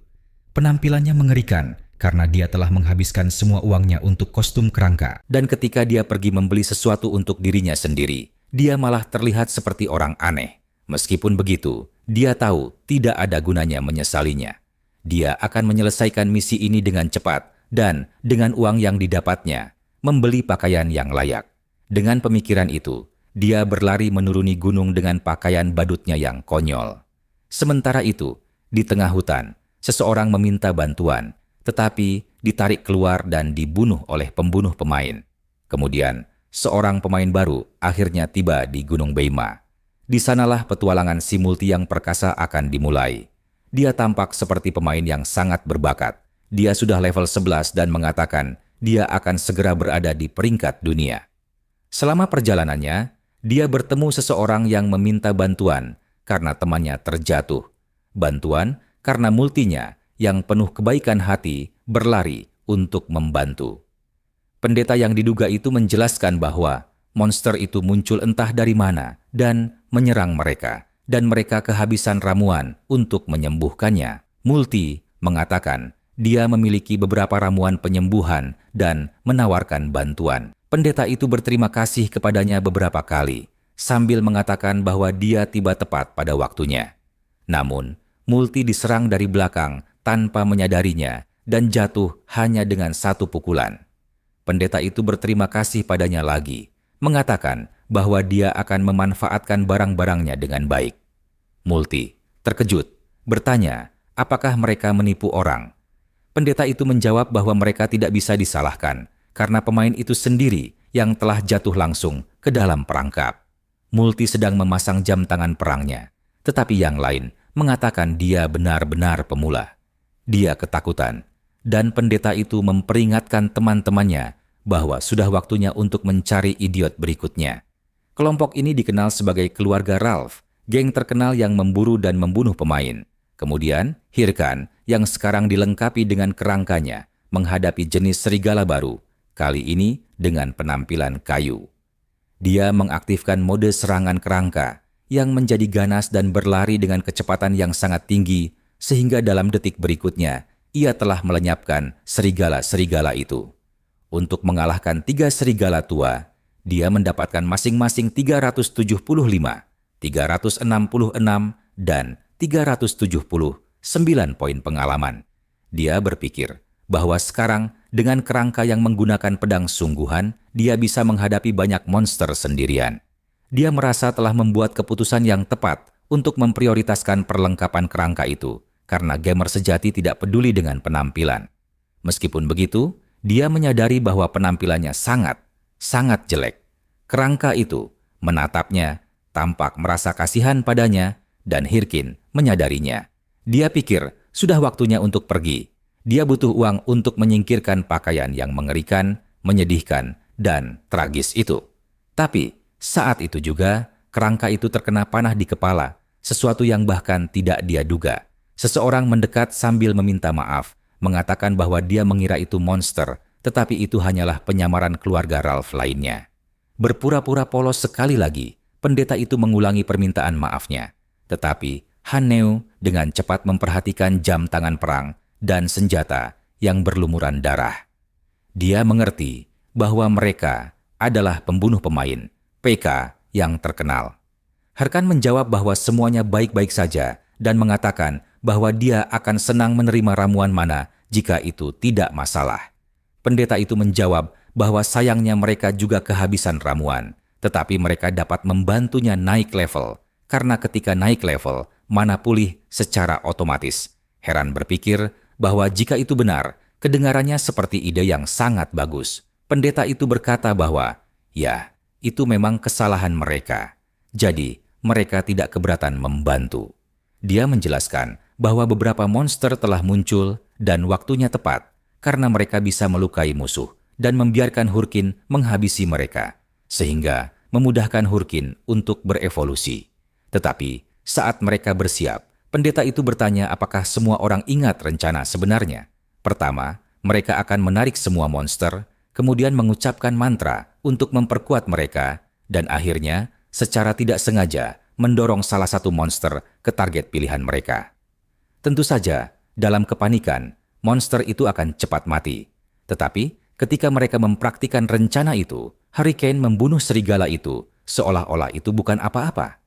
Penampilannya mengerikan karena dia telah menghabiskan semua uangnya untuk kostum kerangka. Dan ketika dia pergi membeli sesuatu untuk dirinya sendiri, dia malah terlihat seperti orang aneh. Meskipun begitu, dia tahu tidak ada gunanya menyesalinya. Dia akan menyelesaikan misi ini dengan cepat dan dengan uang yang didapatnya, membeli pakaian yang layak. Dengan pemikiran itu, dia berlari menuruni gunung dengan pakaian badutnya yang konyol. Sementara itu, di tengah hutan, seseorang meminta bantuan, tetapi ditarik keluar dan dibunuh oleh pembunuh pemain. Kemudian, seorang pemain baru akhirnya tiba di Gunung Beima. Di sanalah petualangan si Multi yang perkasa akan dimulai. Dia tampak seperti pemain yang sangat berbakat. Dia sudah level 11 dan mengatakan dia akan segera berada di peringkat dunia. Selama perjalanannya, dia bertemu seseorang yang meminta bantuan karena temannya terjatuh. Bantuan karena Multinya yang penuh kebaikan hati berlari untuk membantu. Pendeta yang diduga itu menjelaskan bahwa monster itu muncul entah dari mana dan menyerang mereka, dan mereka kehabisan ramuan untuk menyembuhkannya. Multi mengatakan dia memiliki beberapa ramuan penyembuhan dan menawarkan bantuan. Pendeta itu berterima kasih kepadanya beberapa kali, sambil mengatakan bahwa dia tiba tepat pada waktunya. Namun, Multi diserang dari belakang tanpa menyadarinya dan jatuh hanya dengan satu pukulan. Pendeta itu berterima kasih padanya lagi, mengatakan bahwa dia akan memanfaatkan barang-barangnya dengan baik. Multi terkejut, bertanya apakah mereka menipu orang. Pendeta itu menjawab bahwa mereka tidak bisa disalahkan karena pemain itu sendiri yang telah jatuh langsung ke dalam perangkap. Multi sedang memasang jam tangan perangnya, tetapi yang lain mengatakan dia benar-benar pemula. Dia ketakutan, dan pendeta itu memperingatkan teman-temannya bahwa sudah waktunya untuk mencari idiot berikutnya. Kelompok ini dikenal sebagai keluarga Ralph, geng terkenal yang memburu dan membunuh pemain. Kemudian, Hirkan yang sekarang dilengkapi dengan kerangkanya menghadapi jenis serigala baru, kali ini dengan penampilan kayu. Dia mengaktifkan mode serangan kerangka yang menjadi ganas dan berlari dengan kecepatan yang sangat tinggi, sehingga dalam detik berikutnya ia telah melenyapkan serigala-serigala itu. Untuk mengalahkan 3 serigala tua, dia mendapatkan masing-masing 375, 366, dan 379 poin pengalaman. Dia berpikir bahwa sekarang dengan kerangka yang menggunakan pedang sungguhan, dia bisa menghadapi banyak monster sendirian. Dia merasa telah membuat keputusan yang tepat untuk memprioritaskan perlengkapan kerangka itu, karena gamer sejati tidak peduli dengan penampilan. Meskipun begitu, dia menyadari bahwa penampilannya sangat jelek. Kerangka itu menatapnya, tampak merasa kasihan padanya, dan Hirkin menyadarinya. Dia pikir sudah waktunya untuk pergi. Dia butuh uang untuk menyingkirkan pakaian yang mengerikan, menyedihkan, dan tragis itu. Tapi saat itu juga kerangka itu terkena panah di kepala, sesuatu yang bahkan tidak dia duga. Seseorang mendekat sambil meminta maaf, mengatakan bahwa dia mengira itu monster, tetapi itu hanyalah penyamaran keluarga Ralph lainnya. Berpura-pura polos sekali lagi, pendeta itu mengulangi permintaan maafnya. Tetapi Hanneu dengan cepat memperhatikan jam tangan perang dan senjata yang berlumuran darah. Dia mengerti bahwa mereka adalah pembunuh pemain, PK yang terkenal. Hirkan menjawab bahwa semuanya baik-baik saja dan mengatakan bahwa dia akan senang menerima ramuan mana jika itu tidak masalah. Pendeta itu menjawab bahwa sayangnya mereka juga kehabisan ramuan, tetapi mereka dapat membantunya naik level, karena ketika naik level, mana pulih secara otomatis. Heran berpikir bahwa jika itu benar, kedengarannya seperti ide yang sangat bagus. Pendeta itu berkata bahwa, ya, itu memang kesalahan mereka. Jadi, mereka tidak keberatan membantu. Dia menjelaskan bahwa beberapa monster telah muncul dan waktunya tepat karena mereka bisa melukai musuh dan membiarkan Hurkin menghabisi mereka, sehingga memudahkan Hurkin untuk berevolusi. Tetapi saat mereka bersiap, pendeta itu bertanya apakah semua orang ingat rencana sebenarnya. Pertama, mereka akan menarik semua monster, kemudian mengucapkan mantra untuk memperkuat mereka, dan akhirnya secara tidak sengaja mendorong salah satu monster ke target pilihan mereka. Tentu saja, dalam kepanikan, monster itu akan cepat mati. Tetapi ketika mereka mempraktikkan rencana itu, Hurricane membunuh serigala itu seolah-olah itu bukan apa-apa.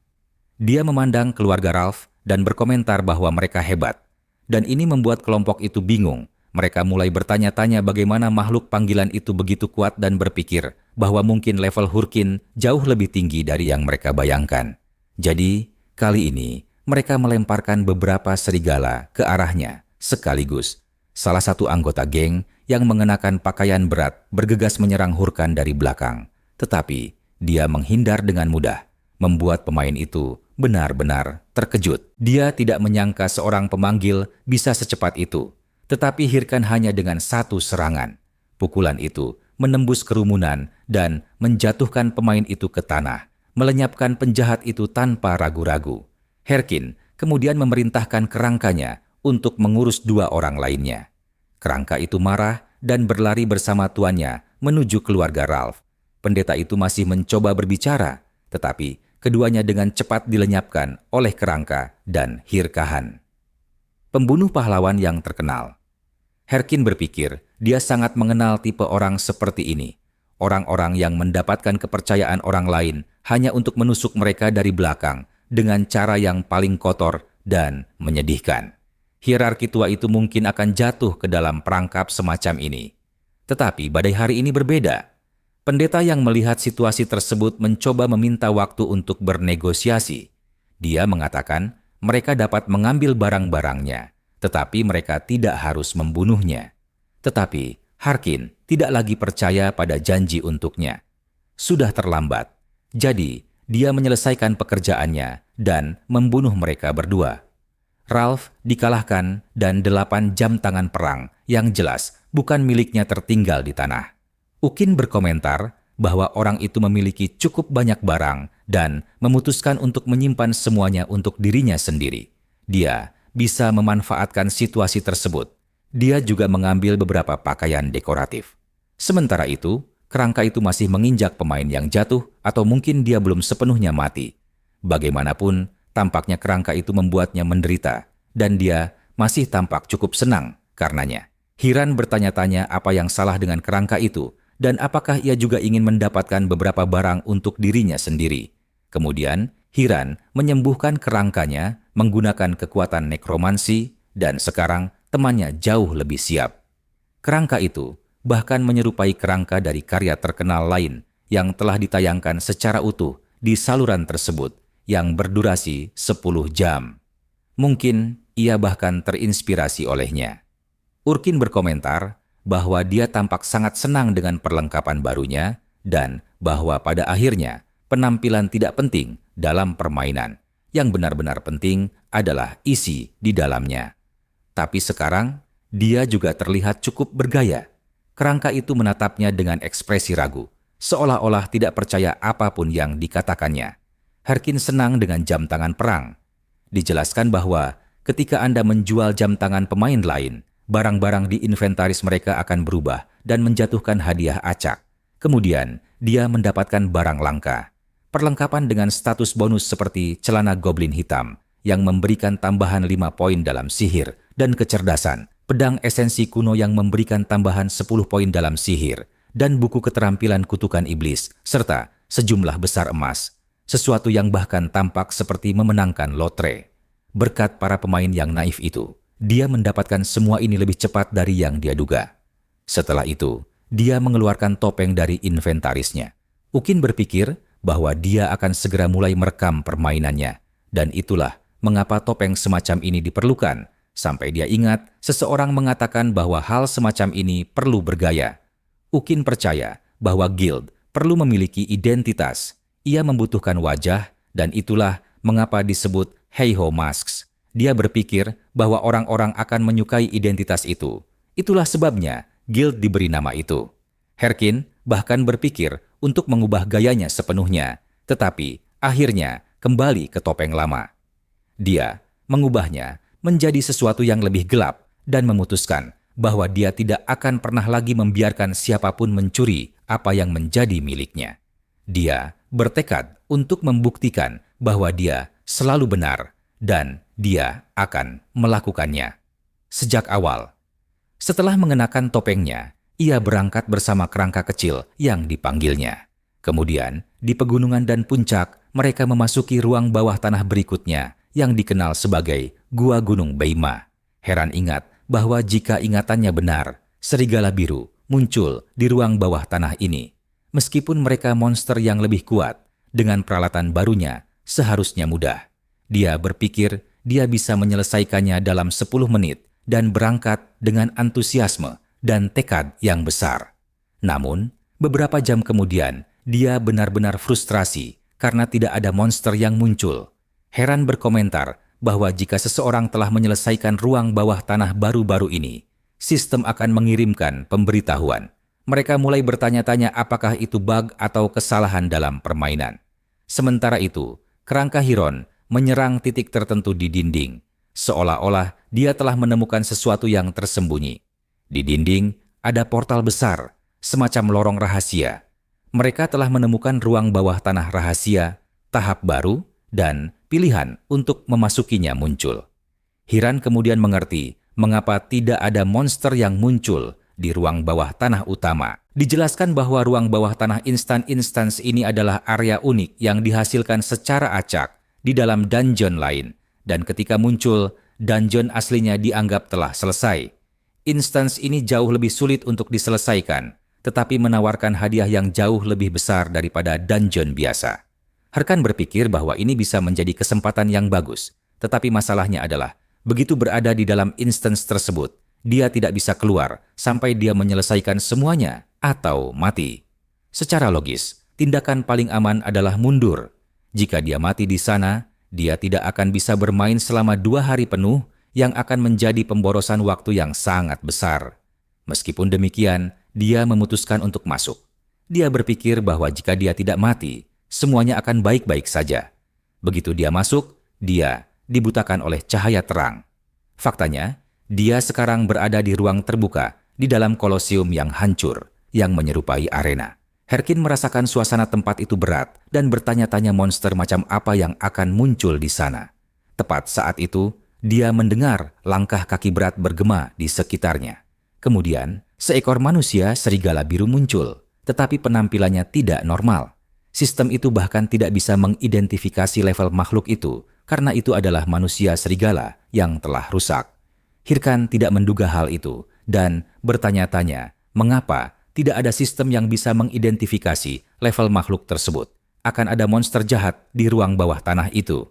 Dia memandang keluarga Ralph dan berkomentar bahwa mereka hebat. Dan ini membuat kelompok itu bingung. Mereka mulai bertanya-tanya bagaimana makhluk panggilan itu begitu kuat dan berpikir bahwa mungkin level Hurkin jauh lebih tinggi dari yang mereka bayangkan. Jadi, kali ini mereka melemparkan beberapa serigala ke arahnya sekaligus. Salah satu anggota geng yang mengenakan pakaian berat bergegas menyerang Hurkan dari belakang. Tetapi dia menghindar dengan mudah, membuat pemain itu benar-benar terkejut. Dia tidak menyangka seorang pemanggil bisa secepat itu. Tetapi Hirkan hanya dengan satu serangan. Pukulan itu menembus kerumunan dan menjatuhkan pemain itu ke tanah, melenyapkan penjahat itu tanpa ragu-ragu. Hirkan kemudian memerintahkan kerangkanya untuk mengurus 2 orang lainnya. Kerangka itu marah dan berlari bersama tuannya menuju keluarga Ralph. Pendeta itu masih mencoba berbicara, tetapi keduanya dengan cepat dilenyapkan oleh kerangka dan Hirkahan, pembunuh pahlawan yang terkenal. Herkin berpikir dia sangat mengenal tipe orang seperti ini. Orang-orang yang mendapatkan kepercayaan orang lain hanya untuk menusuk mereka dari belakang dengan cara yang paling kotor dan menyedihkan. Hierarki tua itu mungkin akan jatuh ke dalam perangkap semacam ini. Tetapi badai hari ini berbeda. Pendeta yang melihat situasi tersebut mencoba meminta waktu untuk bernegosiasi. Dia mengatakan mereka dapat mengambil barang-barangnya, tetapi mereka tidak harus membunuhnya. Tetapi Harkin tidak lagi percaya pada janji untuknya. Sudah terlambat, jadi dia menyelesaikan pekerjaannya dan membunuh mereka berdua. Ralph dikalahkan dan 8 jam tangan perang yang jelas bukan miliknya tertinggal di tanah. Ukin berkomentar bahwa orang itu memiliki cukup banyak barang dan memutuskan untuk menyimpan semuanya untuk dirinya sendiri. Dia bisa memanfaatkan situasi tersebut. Dia juga mengambil beberapa pakaian dekoratif. Sementara itu, kerangka itu masih menginjak pemain yang jatuh atau mungkin dia belum sepenuhnya mati. Bagaimanapun, tampaknya kerangka itu membuatnya menderita dan dia masih tampak cukup senang karenanya. Hiran bertanya-tanya apa yang salah dengan kerangka itu dan apakah ia juga ingin mendapatkan beberapa barang untuk dirinya sendiri. Kemudian, Hiran menyembuhkan kerangkanya menggunakan kekuatan nekromansi dan sekarang temannya jauh lebih siap. Kerangka itu bahkan menyerupai kerangka dari karya terkenal lain yang telah ditayangkan secara utuh di saluran tersebut yang berdurasi 10 jam. Mungkin ia bahkan terinspirasi olehnya. Urkin berkomentar bahwa dia tampak sangat senang dengan perlengkapan barunya dan bahwa pada akhirnya penampilan tidak penting dalam permainan. Yang benar-benar penting adalah isi di dalamnya. Tapi sekarang, dia juga terlihat cukup bergaya. Kerangka itu menatapnya dengan ekspresi ragu, seolah-olah tidak percaya apapun yang dikatakannya. Harkin senang dengan jam tangan perang. Dijelaskan bahwa ketika Anda menjual jam tangan pemain lain, barang-barang di inventaris mereka akan berubah dan menjatuhkan hadiah acak. Kemudian, dia mendapatkan barang langka. Perlengkapan dengan status bonus seperti celana goblin hitam yang memberikan tambahan 5 poin dalam sihir dan kecerdasan, pedang esensi kuno yang memberikan tambahan 10 poin dalam sihir, dan buku keterampilan kutukan iblis, serta sejumlah besar emas. Sesuatu yang bahkan tampak seperti memenangkan lotre. Berkat para pemain yang naif itu, dia mendapatkan semua ini lebih cepat dari yang dia duga. Setelah itu, dia mengeluarkan topeng dari inventarisnya. Ukin berpikir bahwa dia akan segera mulai merekam permainannya, dan itulah mengapa topeng semacam ini diperlukan, sampai dia ingat seseorang mengatakan bahwa hal semacam ini perlu bergaya. Ukin percaya bahwa guild perlu memiliki identitas. Ia membutuhkan wajah, dan itulah mengapa disebut Heiho Masks. Dia berpikir bahwa orang-orang akan menyukai identitas itu. Itulah sebabnya guild diberi nama itu. Herkin bahkan berpikir untuk mengubah gayanya sepenuhnya, tetapi akhirnya kembali ke topeng lama. Dia mengubahnya menjadi sesuatu yang lebih gelap dan memutuskan bahwa dia tidak akan pernah lagi membiarkan siapapun mencuri apa yang menjadi miliknya. Dia bertekad untuk membuktikan bahwa dia selalu benar dan dia akan melakukannya. Sejak awal, setelah mengenakan topengnya, ia berangkat bersama kerangka kecil yang dipanggilnya. Kemudian, di pegunungan dan puncak, mereka memasuki ruang bawah tanah berikutnya yang dikenal sebagai Gua Gunung Beima. Heran ingat bahwa jika ingatannya benar, serigala biru muncul di ruang bawah tanah ini. Meskipun mereka monster yang lebih kuat, dengan peralatan barunya seharusnya mudah. Dia berpikir dia bisa menyelesaikannya dalam 10 menit dan berangkat dengan antusiasme dan tekad yang besar. Namun, beberapa jam kemudian, dia benar-benar frustrasi karena tidak ada monster yang muncul. Heran berkomentar bahwa jika seseorang telah menyelesaikan ruang bawah tanah baru-baru ini, sistem akan mengirimkan pemberitahuan. Mereka mulai bertanya-tanya apakah itu bug atau kesalahan dalam permainan. Sementara itu, kerangka Hiron menyerang titik tertentu di dinding, seolah-olah dia telah menemukan sesuatu yang tersembunyi. Di dinding ada portal besar, semacam lorong rahasia. Mereka telah menemukan ruang bawah tanah rahasia, tahap baru, dan pilihan untuk memasukinya muncul. Hiran kemudian mengerti mengapa tidak ada monster yang muncul di ruang bawah tanah utama. Dijelaskan bahwa ruang bawah tanah Instance ini adalah area unik yang dihasilkan secara acak di dalam dungeon lain, dan ketika muncul, dungeon aslinya dianggap telah selesai. Instance ini jauh lebih sulit untuk diselesaikan, tetapi menawarkan hadiah yang jauh lebih besar daripada dungeon biasa. Harkan berpikir bahwa ini bisa menjadi kesempatan yang bagus, tetapi masalahnya adalah, begitu berada di dalam instance tersebut, dia tidak bisa keluar sampai dia menyelesaikan semuanya atau mati. Secara logis, tindakan paling aman adalah mundur. Jika dia mati di sana, dia tidak akan bisa bermain selama 2 hari penuh yang akan menjadi pemborosan waktu yang sangat besar. Meskipun demikian, dia memutuskan untuk masuk. Dia berpikir bahwa jika dia tidak mati, semuanya akan baik-baik saja. Begitu dia masuk, dia dibutakan oleh cahaya terang. Faktanya, dia sekarang berada di ruang terbuka di dalam kolosium yang hancur, yang menyerupai arena. Harkin merasakan suasana tempat itu berat dan bertanya-tanya monster macam apa yang akan muncul di sana. Tepat saat itu, dia mendengar langkah kaki berat bergema di sekitarnya. Kemudian, seekor manusia serigala biru muncul, tetapi penampilannya tidak normal. Sistem itu bahkan tidak bisa mengidentifikasi level makhluk itu, karena itu adalah manusia serigala yang telah rusak. Harkan tidak menduga hal itu dan bertanya-tanya mengapa tidak ada sistem yang bisa mengidentifikasi level makhluk tersebut. Akan ada monster jahat di ruang bawah tanah itu.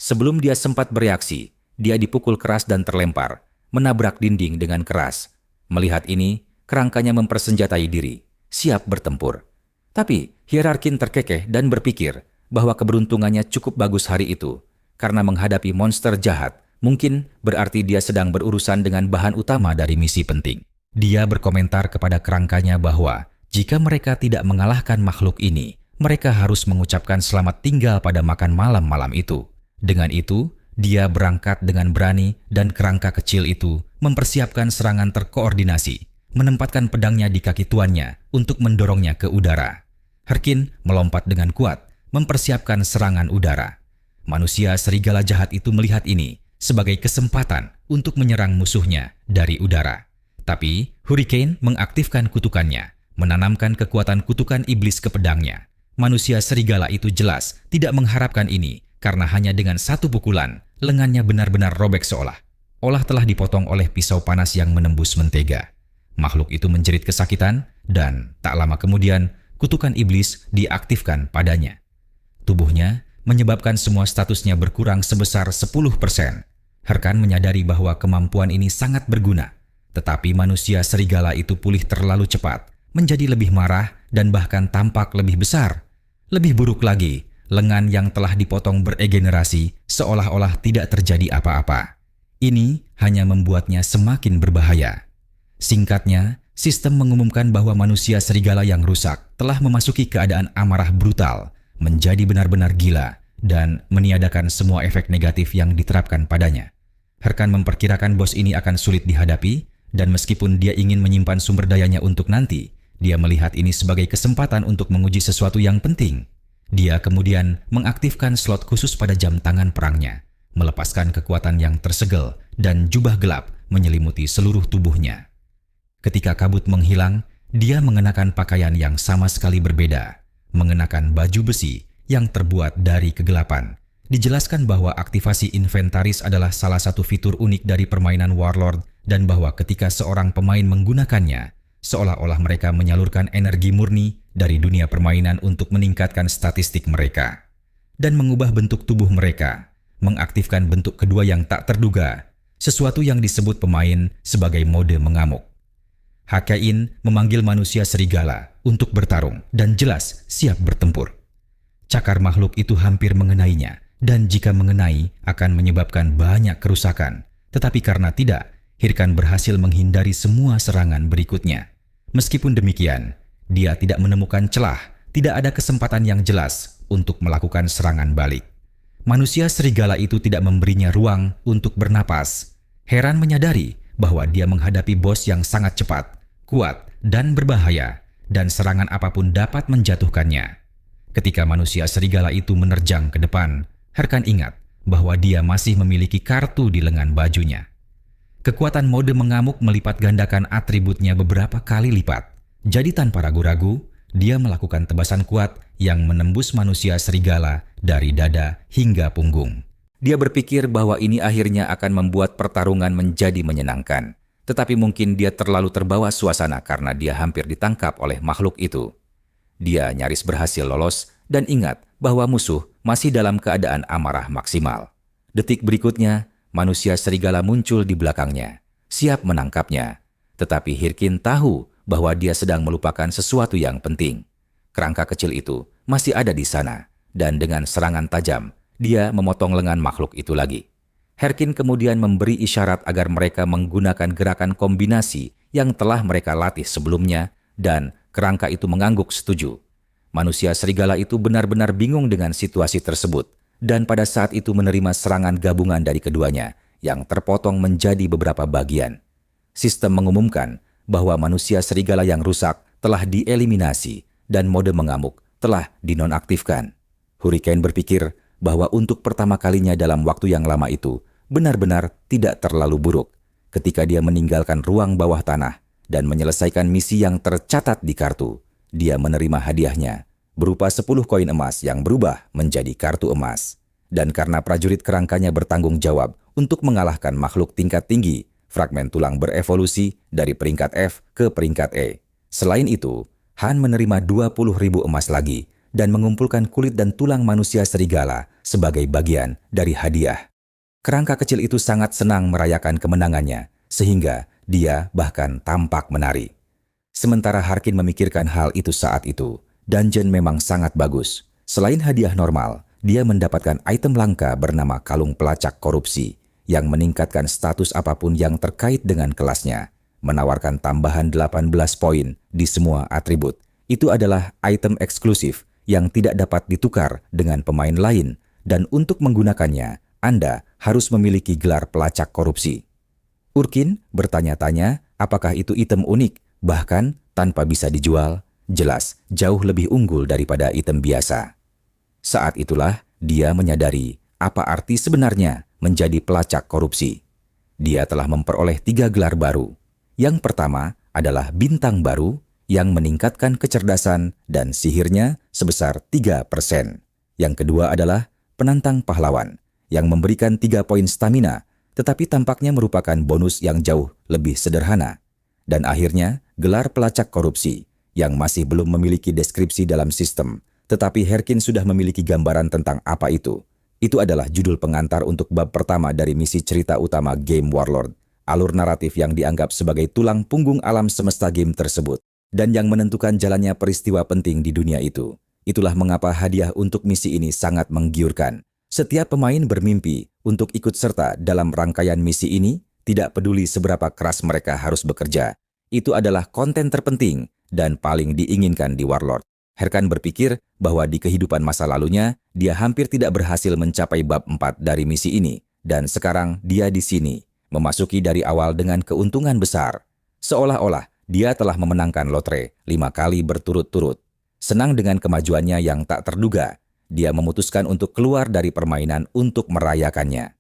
Sebelum dia sempat bereaksi, dia dipukul keras dan terlempar, menabrak dinding dengan keras. Melihat ini, kerangkanya mempersenjatai diri, siap bertempur. Tapi Harkin terkekeh dan berpikir bahwa keberuntungannya cukup bagus hari itu, karena menghadapi monster jahat mungkin berarti dia sedang berurusan dengan bahan utama dari misi penting. Dia berkomentar kepada kerangkanya bahwa jika mereka tidak mengalahkan makhluk ini, mereka harus mengucapkan selamat tinggal pada makan malam itu. Dengan itu, dia berangkat dengan berani dan kerangka kecil itu mempersiapkan serangan terkoordinasi, menempatkan pedangnya di kaki tuannya untuk mendorongnya ke udara. Harkin melompat dengan kuat, mempersiapkan serangan udara. Manusia serigala jahat itu melihat ini sebagai kesempatan untuk menyerang musuhnya dari udara. Tapi Hurricane mengaktifkan kutukannya, menanamkan kekuatan kutukan iblis ke pedangnya. Manusia serigala itu jelas tidak mengharapkan ini, karena hanya dengan satu pukulan, lengannya benar-benar robek seolah telah dipotong oleh pisau panas yang menembus mentega. Makhluk itu menjerit kesakitan, dan tak lama kemudian, kutukan iblis diaktifkan padanya. Tubuhnya menyebabkan semua statusnya berkurang sebesar 10%. Harkan menyadari bahwa kemampuan ini sangat berguna, tetapi manusia serigala itu pulih terlalu cepat, menjadi lebih marah dan bahkan tampak lebih besar. Lebih buruk lagi, lengan yang telah dipotong beregenerasi seolah-olah tidak terjadi apa-apa. Ini hanya membuatnya semakin berbahaya. Singkatnya, sistem mengumumkan bahwa manusia serigala yang rusak telah memasuki keadaan amarah brutal, menjadi benar-benar gila, dan meniadakan semua efek negatif yang diterapkan padanya. Harkan memperkirakan bos ini akan sulit dihadapi, dan meskipun dia ingin menyimpan sumber dayanya untuk nanti, dia melihat ini sebagai kesempatan untuk menguji sesuatu yang penting. Dia kemudian mengaktifkan slot khusus pada jam tangan perangnya, melepaskan kekuatan yang tersegel, dan jubah gelap menyelimuti seluruh tubuhnya. Ketika kabut menghilang, dia mengenakan pakaian yang sama sekali berbeda, mengenakan baju besi yang terbuat dari kegelapan. Dijelaskan bahwa aktivasi inventaris adalah salah satu fitur unik dari permainan Warlord, dan bahwa ketika seorang pemain menggunakannya, seolah-olah mereka menyalurkan energi murni dari dunia permainan untuk meningkatkan statistik mereka dan mengubah bentuk tubuh mereka, mengaktifkan bentuk kedua yang tak terduga, sesuatu yang disebut pemain sebagai mode mengamuk. Hakain memanggil manusia serigala untuk bertarung dan jelas siap bertempur. Cakar makhluk itu hampir mengenainya, dan jika mengenai akan menyebabkan banyak kerusakan. Tetapi karena tidak, Harkan berhasil menghindari semua serangan berikutnya. Meskipun demikian, dia tidak menemukan celah, tidak ada kesempatan yang jelas untuk melakukan serangan balik. Manusia serigala itu tidak memberinya ruang untuk bernapas. Heran menyadari bahwa dia menghadapi bos yang sangat cepat, kuat, dan berbahaya, dan serangan apapun dapat menjatuhkannya. Ketika manusia serigala itu menerjang ke depan, Harkan ingat bahwa dia masih memiliki kartu di lengan bajunya. Kekuatan mode mengamuk melipat gandakan atributnya beberapa kali lipat. Jadi tanpa ragu-ragu, dia melakukan tebasan kuat yang menembus manusia serigala dari dada hingga punggung. Dia berpikir bahwa ini akhirnya akan membuat pertarungan menjadi menyenangkan. Tetapi mungkin dia terlalu terbawa suasana karena dia hampir ditangkap oleh makhluk itu. Dia nyaris berhasil lolos dan ingat bahwa musuh masih dalam keadaan amarah maksimal. Detik berikutnya, manusia serigala muncul di belakangnya, siap menangkapnya. Tetapi Hirkin tahu bahwa dia sedang melupakan sesuatu yang penting. Kerangka kecil itu masih ada di sana, dan dengan serangan tajam, dia memotong lengan makhluk itu lagi. Hirkin kemudian memberi isyarat agar mereka menggunakan gerakan kombinasi yang telah mereka latih sebelumnya, dan kerangka itu mengangguk setuju. Manusia serigala itu benar-benar bingung dengan situasi tersebut, dan pada saat itu menerima serangan gabungan dari keduanya yang terpotong menjadi beberapa bagian. Sistem mengumumkan bahwa manusia serigala yang rusak telah dieliminasi dan mode mengamuk telah dinonaktifkan. Hurricane berpikir bahwa untuk pertama kalinya dalam waktu yang lama itu benar-benar tidak terlalu buruk ketika dia meninggalkan ruang bawah tanah dan menyelesaikan misi yang tercatat di kartu. Dia menerima hadiahnya berupa 10 koin emas yang berubah menjadi kartu emas. Dan karena prajurit kerangkanya bertanggung jawab untuk mengalahkan makhluk tingkat tinggi, fragmen tulang berevolusi dari peringkat F ke peringkat E. Selain itu, Han menerima 20.000 emas lagi dan mengumpulkan kulit dan tulang manusia serigala sebagai bagian dari hadiah. Kerangka kecil itu sangat senang merayakan kemenangannya, sehingga dia bahkan tampak menari. Sementara Harkin memikirkan hal itu saat itu, dungeon memang sangat bagus. Selain hadiah normal, dia mendapatkan item langka bernama kalung pelacak korupsi yang meningkatkan status apapun yang terkait dengan kelasnya, menawarkan tambahan 18 poin di semua atribut. Itu adalah item eksklusif yang tidak dapat ditukar dengan pemain lain, dan untuk menggunakannya, Anda harus memiliki gelar pelacak korupsi. Urkin bertanya-tanya apakah itu item unik, bahkan tanpa bisa dijual, jelas jauh lebih unggul daripada item biasa. Saat itulah dia menyadari apa arti sebenarnya menjadi pelacak korupsi. Dia telah memperoleh 3 gelar baru. Yang pertama adalah bintang baru yang meningkatkan kecerdasan dan sihirnya sebesar 3%. Yang kedua adalah penantang pahlawan yang memberikan 3 poin stamina, tetapi tampaknya merupakan bonus yang jauh lebih sederhana. Dan akhirnya, gelar pelacak korupsi yang masih belum memiliki deskripsi dalam sistem, tetapi Harkin sudah memiliki gambaran tentang apa itu. Itu adalah judul pengantar untuk bab pertama dari misi cerita utama game Warlord, alur naratif yang dianggap sebagai tulang punggung alam semesta game tersebut, dan yang menentukan jalannya peristiwa penting di dunia itu. Itulah mengapa hadiah untuk misi ini sangat menggiurkan. Setiap pemain bermimpi untuk ikut serta dalam rangkaian misi ini, tidak peduli seberapa keras mereka harus bekerja. Itu adalah konten terpenting dan paling diinginkan di Warlord. Harkin berpikir bahwa di kehidupan masa lalunya, dia hampir tidak berhasil mencapai bab 4 dari misi ini. Dan sekarang dia di sini, memasuki dari awal dengan keuntungan besar. Seolah-olah dia telah memenangkan lotre 5 kali berturut-turut. Senang dengan kemajuannya yang tak terduga, dia memutuskan untuk keluar dari permainan untuk merayakannya.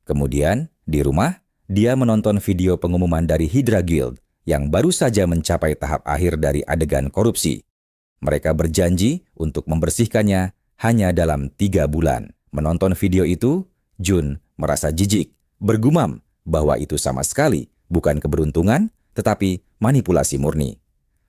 Kemudian, di rumah, dia menonton video pengumuman dari Hydra Guild yang baru saja mencapai tahap akhir dari adegan korupsi. Mereka berjanji untuk membersihkannya hanya dalam 3 bulan. Menonton video itu, Jun merasa jijik, bergumam bahwa itu sama sekali bukan keberuntungan, tetapi manipulasi murni.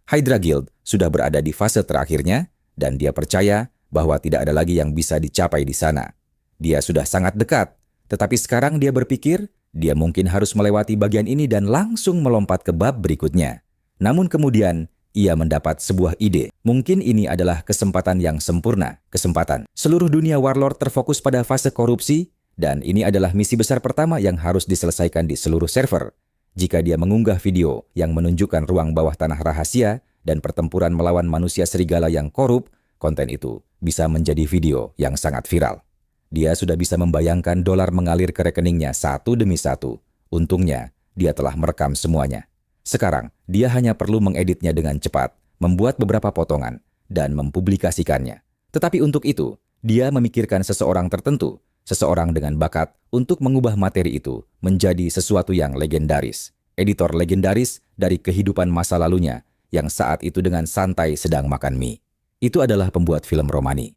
Hydra Guild sudah berada di fase terakhirnya, dan dia percaya bahwa tidak ada lagi yang bisa dicapai di sana. Dia sudah sangat dekat, tetapi sekarang dia berpikir dia mungkin harus melewati bagian ini dan langsung melompat ke bab berikutnya. Namun kemudian, ia mendapat sebuah ide. Mungkin ini adalah kesempatan yang sempurna. Kesempatan. Seluruh dunia Warlord terfokus pada fase korupsi, dan ini adalah misi besar pertama yang harus diselesaikan di seluruh server. Jika dia mengunggah video yang menunjukkan ruang bawah tanah rahasia dan pertempuran melawan manusia serigala yang korup, konten itu bisa menjadi video yang sangat viral. Dia sudah bisa membayangkan dolar mengalir ke rekeningnya satu demi satu. Untungnya, dia telah merekam semuanya. Sekarang, dia hanya perlu mengeditnya dengan cepat, membuat beberapa potongan, dan mempublikasikannya. Tetapi untuk itu, dia memikirkan seseorang tertentu, seseorang dengan bakat untuk mengubah materi itu menjadi sesuatu yang legendaris. Editor legendaris dari kehidupan masa lalunya yang saat itu dengan santai sedang makan mie. Itu adalah pembuat film Romani.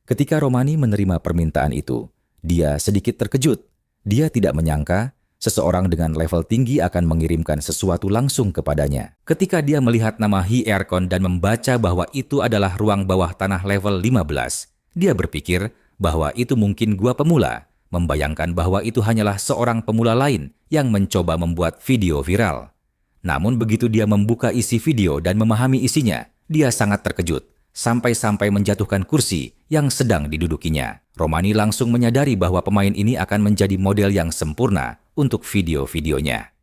Ketika Romani menerima permintaan itu, dia sedikit terkejut. Dia tidak menyangka seseorang dengan level tinggi akan mengirimkan sesuatu langsung kepadanya. Ketika dia melihat nama He Aircon dan membaca bahwa itu adalah ruang bawah tanah level 15, dia berpikir bahwa itu mungkin gua pemula, membayangkan bahwa itu hanyalah seorang pemula lain yang mencoba membuat video viral. Namun begitu dia membuka isi video dan memahami isinya, dia sangat terkejut, sampai-sampai menjatuhkan kursi yang sedang didudukinya. Romani langsung menyadari bahwa pemain ini akan menjadi model yang sempurna untuk video-videonya.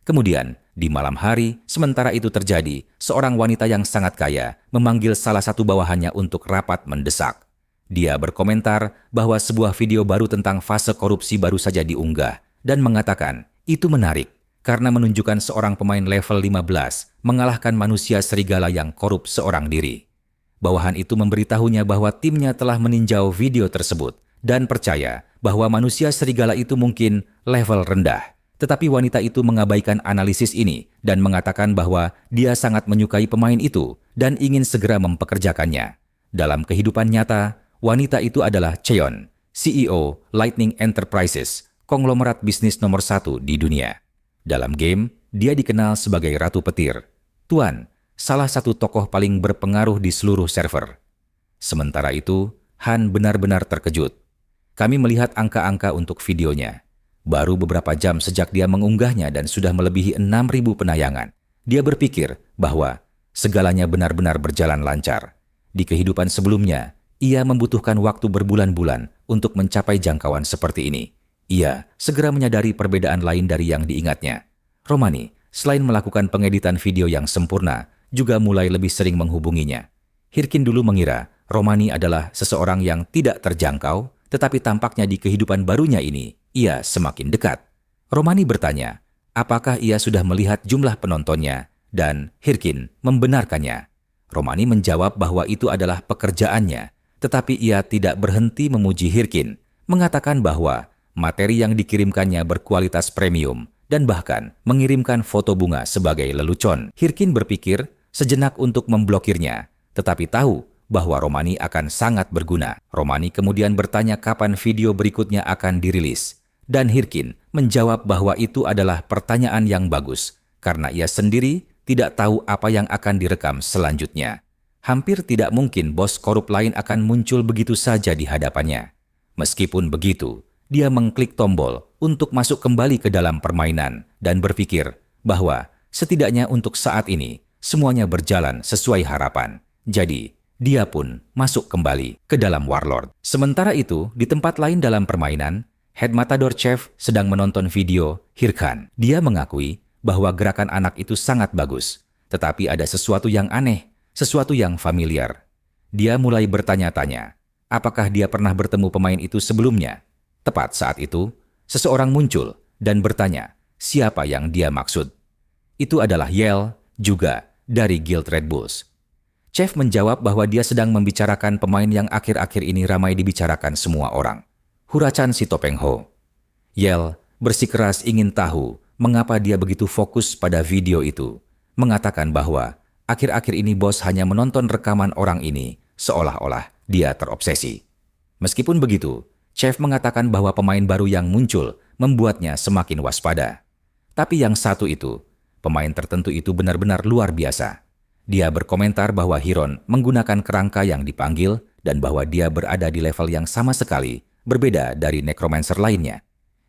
Kemudian, di malam hari, sementara itu terjadi, seorang wanita yang sangat kaya memanggil salah satu bawahannya untuk rapat mendesak. Dia berkomentar bahwa sebuah video baru tentang fase korupsi baru saja diunggah dan mengatakan, itu menarik karena menunjukkan seorang pemain level 15 mengalahkan manusia serigala yang korup seorang diri. Bawahan itu memberitahunya bahwa timnya telah meninjau video tersebut dan percaya bahwa manusia serigala itu mungkin level rendah. Tetapi wanita itu mengabaikan analisis ini dan mengatakan bahwa dia sangat menyukai pemain itu dan ingin segera mempekerjakannya. Dalam kehidupan nyata, wanita itu adalah Cheon, CEO Lightning Enterprises, konglomerat bisnis nomor 1 di dunia. Dalam game, dia dikenal sebagai Ratu Petir. Tuan, salah satu tokoh paling berpengaruh di seluruh server. Sementara itu, Han benar-benar terkejut. Kami melihat angka-angka untuk videonya. Baru beberapa jam sejak dia mengunggahnya dan sudah melebihi 6.000 penayangan. Dia berpikir bahwa segalanya benar-benar berjalan lancar. Di kehidupan sebelumnya, ia membutuhkan waktu berbulan-bulan untuk mencapai jangkauan seperti ini. Ia segera menyadari perbedaan lain dari yang diingatnya. Romani, selain melakukan pengeditan video yang sempurna, juga mulai lebih sering menghubunginya. Hirkin dulu mengira Romani adalah seseorang yang tidak terjangkau, tetapi tampaknya di kehidupan barunya ini, ia semakin dekat. Romani bertanya, apakah ia sudah melihat jumlah penontonnya, dan Hirkin membenarkannya. Romani menjawab bahwa itu adalah pekerjaannya, tetapi ia tidak berhenti memuji Hirkin, mengatakan bahwa materi yang dikirimkannya berkualitas premium, dan bahkan mengirimkan foto bunga sebagai lelucon. Hirkin berpikir sejenak untuk memblokirnya, tetapi tahu bahwa Romani akan sangat berguna. Romani kemudian bertanya kapan video berikutnya akan dirilis, dan Hirkin menjawab bahwa itu adalah pertanyaan yang bagus, karena ia sendiri tidak tahu apa yang akan direkam selanjutnya. Hampir tidak mungkin bos korup lain akan muncul begitu saja di hadapannya. Meskipun begitu, dia mengklik tombol untuk masuk kembali ke dalam permainan dan berpikir bahwa setidaknya untuk saat ini semuanya berjalan sesuai harapan. Jadi, dia pun masuk kembali ke dalam Warlord. Sementara itu, di tempat lain dalam permainan, Head Matador Chef sedang menonton video Hirkan. Dia mengakui bahwa gerakan anak itu sangat bagus, tetapi ada sesuatu yang aneh, sesuatu yang familiar. Dia mulai bertanya-tanya, apakah dia pernah bertemu pemain itu sebelumnya? Tepat saat itu, seseorang muncul dan bertanya, siapa yang dia maksud? Itu adalah Yale, juga dari Guild Red Bulls. Chef menjawab bahwa dia sedang membicarakan pemain yang akhir-akhir ini ramai dibicarakan semua orang. Hurachan Sitopengho. Yale bersikeras ingin tahu mengapa dia begitu fokus pada video itu. Mengatakan bahwa akhir-akhir ini bos hanya menonton rekaman orang ini seolah-olah dia terobsesi. Meskipun begitu, Chef mengatakan bahwa pemain baru yang muncul membuatnya semakin waspada. Tapi yang satu itu, pemain tertentu itu benar-benar luar biasa. Dia berkomentar bahwa Hiron menggunakan kerangka yang dipanggil dan bahwa dia berada di level yang sama sekali berbeda dari necromancer lainnya.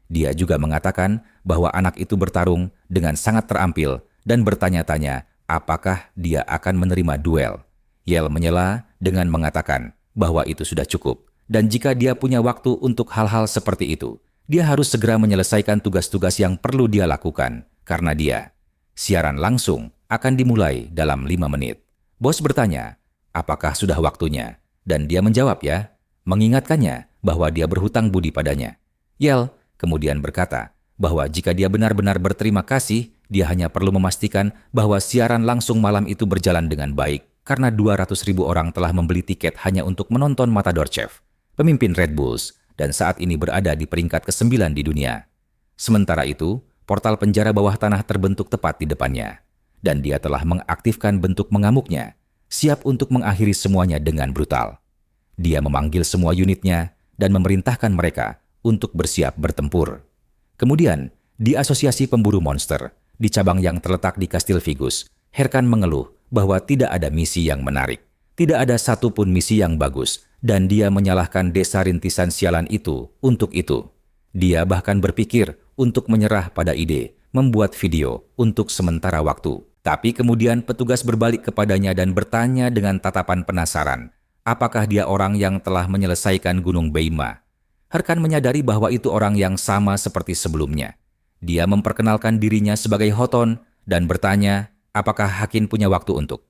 Dia juga mengatakan bahwa anak itu bertarung dengan sangat terampil dan bertanya-tanya apakah dia akan menerima duel. Yale menyela dengan mengatakan bahwa itu sudah cukup dan jika dia punya waktu untuk hal-hal seperti itu, dia harus segera menyelesaikan tugas-tugas yang perlu dia lakukan karena siaran langsung akan dimulai dalam 5 menit. Bos bertanya, apakah sudah waktunya? Dan dia menjawab mengingatkannya bahwa dia berhutang budi padanya. Yale kemudian berkata bahwa jika dia benar-benar berterima kasih, dia hanya perlu memastikan bahwa siaran langsung malam itu berjalan dengan baik, karena 200.000 orang telah membeli tiket hanya untuk menonton Matador Chef, pemimpin Red Bulls, dan saat ini berada di peringkat ke-9 di dunia. Sementara itu, portal penjara bawah tanah terbentuk tepat di depannya, dan dia telah mengaktifkan bentuk mengamuknya, siap untuk mengakhiri semuanya dengan brutal. Dia memanggil semua unitnya dan memerintahkan mereka untuk bersiap bertempur. Kemudian, di Asosiasi Pemburu Monster, di cabang yang terletak di Kastil Vigus, Herkan mengeluh bahwa tidak ada misi yang menarik. Tidak ada satupun misi yang bagus, dan dia menyalahkan desa rintisan sialan itu untuk itu. Dia bahkan berpikir untuk menyerah pada ide membuat video untuk sementara waktu. Tapi kemudian petugas berbalik kepadanya dan bertanya dengan tatapan penasaran, apakah dia orang yang telah menyelesaikan Gunung Beima? Herkan menyadari bahwa itu orang yang sama seperti sebelumnya. Dia memperkenalkan dirinya sebagai Hoton dan bertanya apakah Hakin punya waktu untuk.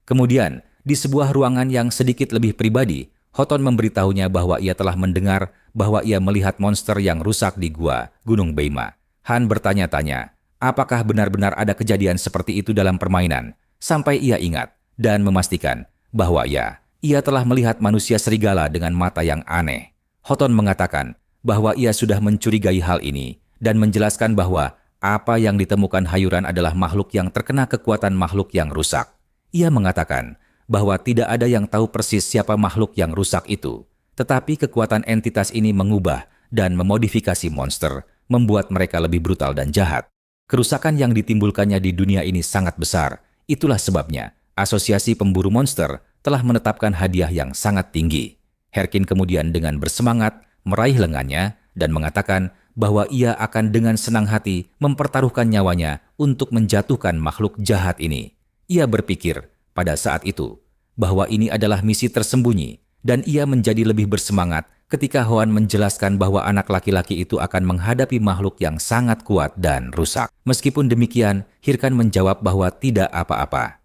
Kemudian, di sebuah ruangan yang sedikit lebih pribadi, Hoton memberitahunya bahwa ia telah mendengar bahwa ia melihat monster yang rusak di gua Gunung Beima. Han bertanya-tanya, apakah benar-benar ada kejadian seperti itu dalam permainan, sampai ia ingat dan memastikan bahwa ia telah melihat manusia serigala dengan mata yang aneh. Hoton mengatakan bahwa ia sudah mencurigai hal ini dan menjelaskan bahwa apa yang ditemukan Hayuran adalah makhluk yang terkena kekuatan makhluk yang rusak. Ia mengatakan bahwa tidak ada yang tahu persis siapa makhluk yang rusak itu, tetapi kekuatan entitas ini mengubah dan memodifikasi monster, membuat mereka lebih brutal dan jahat. Kerusakan yang ditimbulkannya di dunia ini sangat besar. Itulah sebabnya Asosiasi Pemburu Monster telah menetapkan hadiah yang sangat tinggi. Herkin kemudian dengan bersemangat meraih lengannya dan mengatakan bahwa ia akan dengan senang hati mempertaruhkan nyawanya untuk menjatuhkan makhluk jahat ini. Ia berpikir pada saat itu bahwa ini adalah misi tersembunyi dan ia menjadi lebih bersemangat ketika Hoan menjelaskan bahwa anak laki-laki itu akan menghadapi makhluk yang sangat kuat dan rusak. Meskipun demikian, Hirkan menjawab bahwa tidak apa-apa.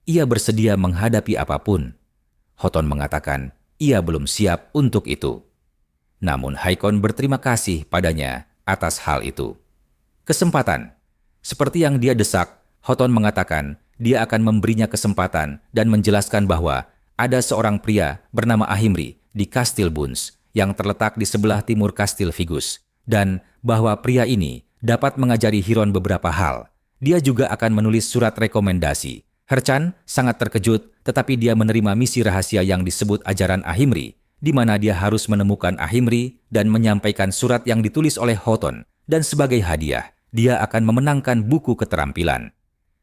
Ia bersedia menghadapi apapun. Hoton mengatakan ia belum siap untuk itu. Namun Haikon berterima kasih padanya atas hal itu. Kesempatan. Seperti yang dia desak, Hoton mengatakan dia akan memberinya kesempatan dan menjelaskan bahwa ada seorang pria bernama Ahimri di Kastil Buns yang terletak di sebelah timur Kastil Vigus, dan bahwa pria ini dapat mengajari Hiron beberapa hal. Dia juga akan menulis surat rekomendasi. Herchan sangat terkejut, tetapi dia menerima misi rahasia yang disebut ajaran Ahimri, di mana dia harus menemukan Ahimri dan menyampaikan surat yang ditulis oleh Hoton, dan sebagai hadiah, dia akan memenangkan buku keterampilan.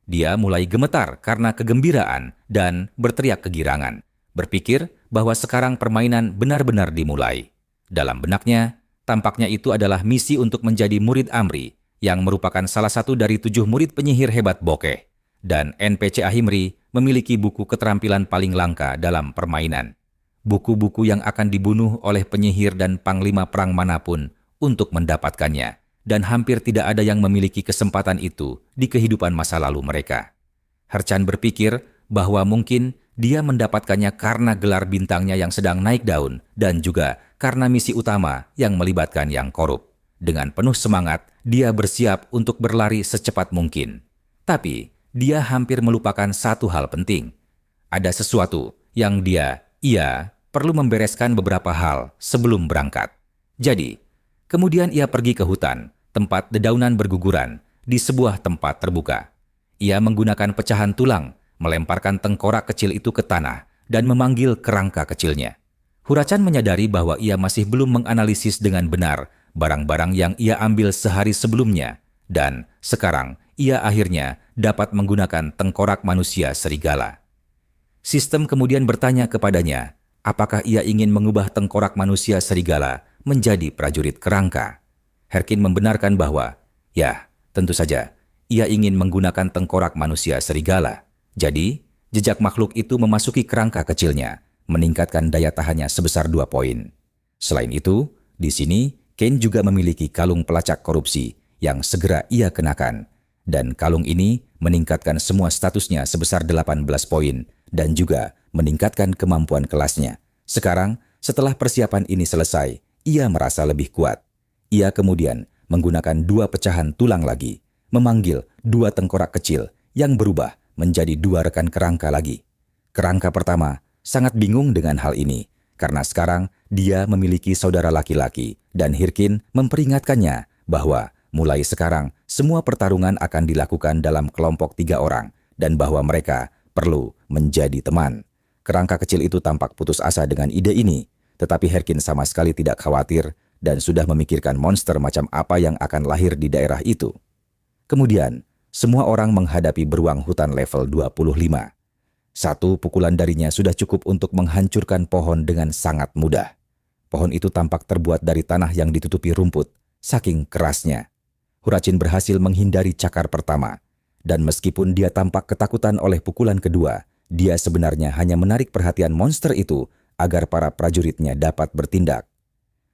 Dia mulai gemetar karena kegembiraan dan berteriak kegirangan, berpikir bahwa sekarang permainan benar-benar dimulai. Dalam benaknya, tampaknya itu adalah misi untuk menjadi murid Amri, yang merupakan salah satu dari 7 murid penyihir hebat Bokeh. Dan NPC Ahimri memiliki buku keterampilan paling langka dalam permainan. Buku-buku yang akan dibunuh oleh penyihir dan panglima perang manapun untuk mendapatkannya. Dan hampir tidak ada yang memiliki kesempatan itu di kehidupan masa lalu mereka. Herchan berpikir bahwa mungkin dia mendapatkannya karena gelar bintangnya yang sedang naik daun dan juga karena misi utama yang melibatkan yang korup. Dengan penuh semangat, dia bersiap untuk berlari secepat mungkin. Tapi, dia hampir melupakan satu hal penting. Ada sesuatu yang ia perlu membereskan beberapa hal sebelum berangkat. Jadi, kemudian ia pergi ke hutan, tempat dedaunan berguguran, di sebuah tempat terbuka. Ia menggunakan pecahan tulang, melemparkan tengkorak kecil itu ke tanah, dan memanggil kerangka kecilnya. Hurachan menyadari bahwa ia masih belum menganalisis dengan benar barang-barang yang ia ambil sehari sebelumnya, dan sekarang ia akhirnya dapat menggunakan tengkorak manusia serigala. Sistem kemudian bertanya kepadanya, apakah ia ingin mengubah tengkorak manusia serigala menjadi prajurit kerangka. Herkin membenarkan bahwa, ya, tentu saja, ia ingin menggunakan tengkorak manusia serigala. Jadi, jejak makhluk itu memasuki kerangka kecilnya, meningkatkan daya tahannya sebesar 2 poin. Selain itu, di sini, Kane juga memiliki kalung pelacak korupsi yang segera ia kenakan. Dan kalung ini meningkatkan semua statusnya sebesar 18 poin dan juga meningkatkan kemampuan kelasnya. Sekarang, setelah persiapan ini selesai, ia merasa lebih kuat. Ia kemudian menggunakan 2 pecahan tulang lagi, memanggil 2 tengkorak kecil yang berubah menjadi 2 rekan kerangka lagi. Kerangka pertama sangat bingung dengan hal ini, karena sekarang dia memiliki saudara laki-laki dan Hirkin memperingatkannya bahwa mulai sekarang semua pertarungan akan dilakukan dalam kelompok 3 orang dan bahwa mereka perlu menjadi teman. Kerangka kecil itu tampak putus asa dengan ide ini, tetapi Hirkin sama sekali tidak khawatir dan sudah memikirkan monster macam apa yang akan lahir di daerah itu. Kemudian, semua orang menghadapi beruang hutan level 25. Satu pukulan darinya sudah cukup untuk menghancurkan pohon dengan sangat mudah. Pohon itu tampak terbuat dari tanah yang ditutupi rumput, saking kerasnya. Huracin berhasil menghindari cakar pertama, dan meskipun dia tampak ketakutan oleh pukulan kedua, dia sebenarnya hanya menarik perhatian monster itu agar para prajuritnya dapat bertindak.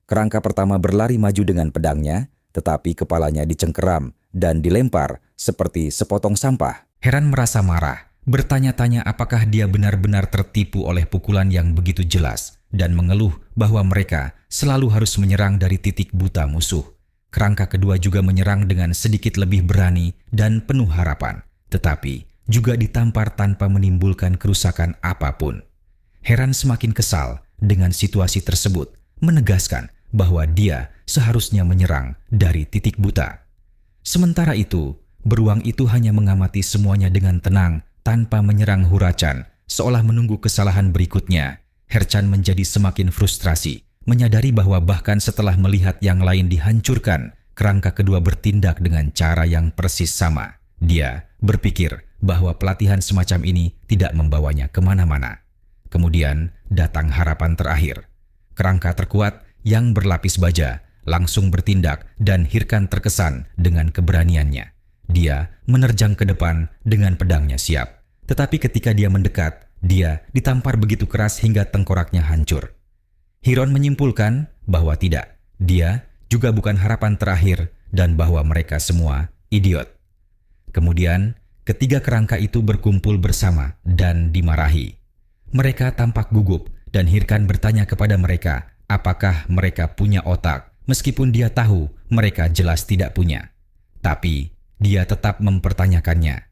Kerangka pertama berlari maju dengan pedangnya, tetapi kepalanya dicengkeram dan dilempar seperti sepotong sampah. Heran merasa marah, bertanya-tanya apakah dia benar-benar tertipu oleh pukulan yang begitu jelas, dan mengeluh bahwa mereka selalu harus menyerang dari titik buta musuh. Kerangka kedua juga menyerang dengan sedikit lebih berani dan penuh harapan, tetapi juga ditampar tanpa menimbulkan kerusakan apapun. Heran semakin kesal dengan situasi tersebut, menegaskan bahwa dia seharusnya menyerang dari titik buta. Sementara itu, beruang itu hanya mengamati semuanya dengan tenang tanpa menyerang Huracan, seolah menunggu kesalahan berikutnya. Herchan menjadi semakin frustrasi, menyadari bahwa bahkan setelah melihat yang lain dihancurkan, kerangka kedua bertindak dengan cara yang persis sama. Dia berpikir bahwa pelatihan semacam ini tidak membawanya kemana-mana. Kemudian datang harapan terakhir. Kerangka terkuat yang berlapis baja langsung bertindak dan Hirkan terkesan dengan keberaniannya. Dia menerjang ke depan dengan pedangnya siap. Tetapi ketika dia mendekat, dia ditampar begitu keras hingga tengkoraknya hancur. Hiron menyimpulkan bahwa tidak, dia juga bukan harapan terakhir dan bahwa mereka semua idiot. Kemudian, ketiga kerangka itu berkumpul bersama dan dimarahi. Mereka tampak gugup dan Hirkan bertanya kepada mereka apakah mereka punya otak, meskipun dia tahu mereka jelas tidak punya. Tapi, dia tetap mempertanyakannya.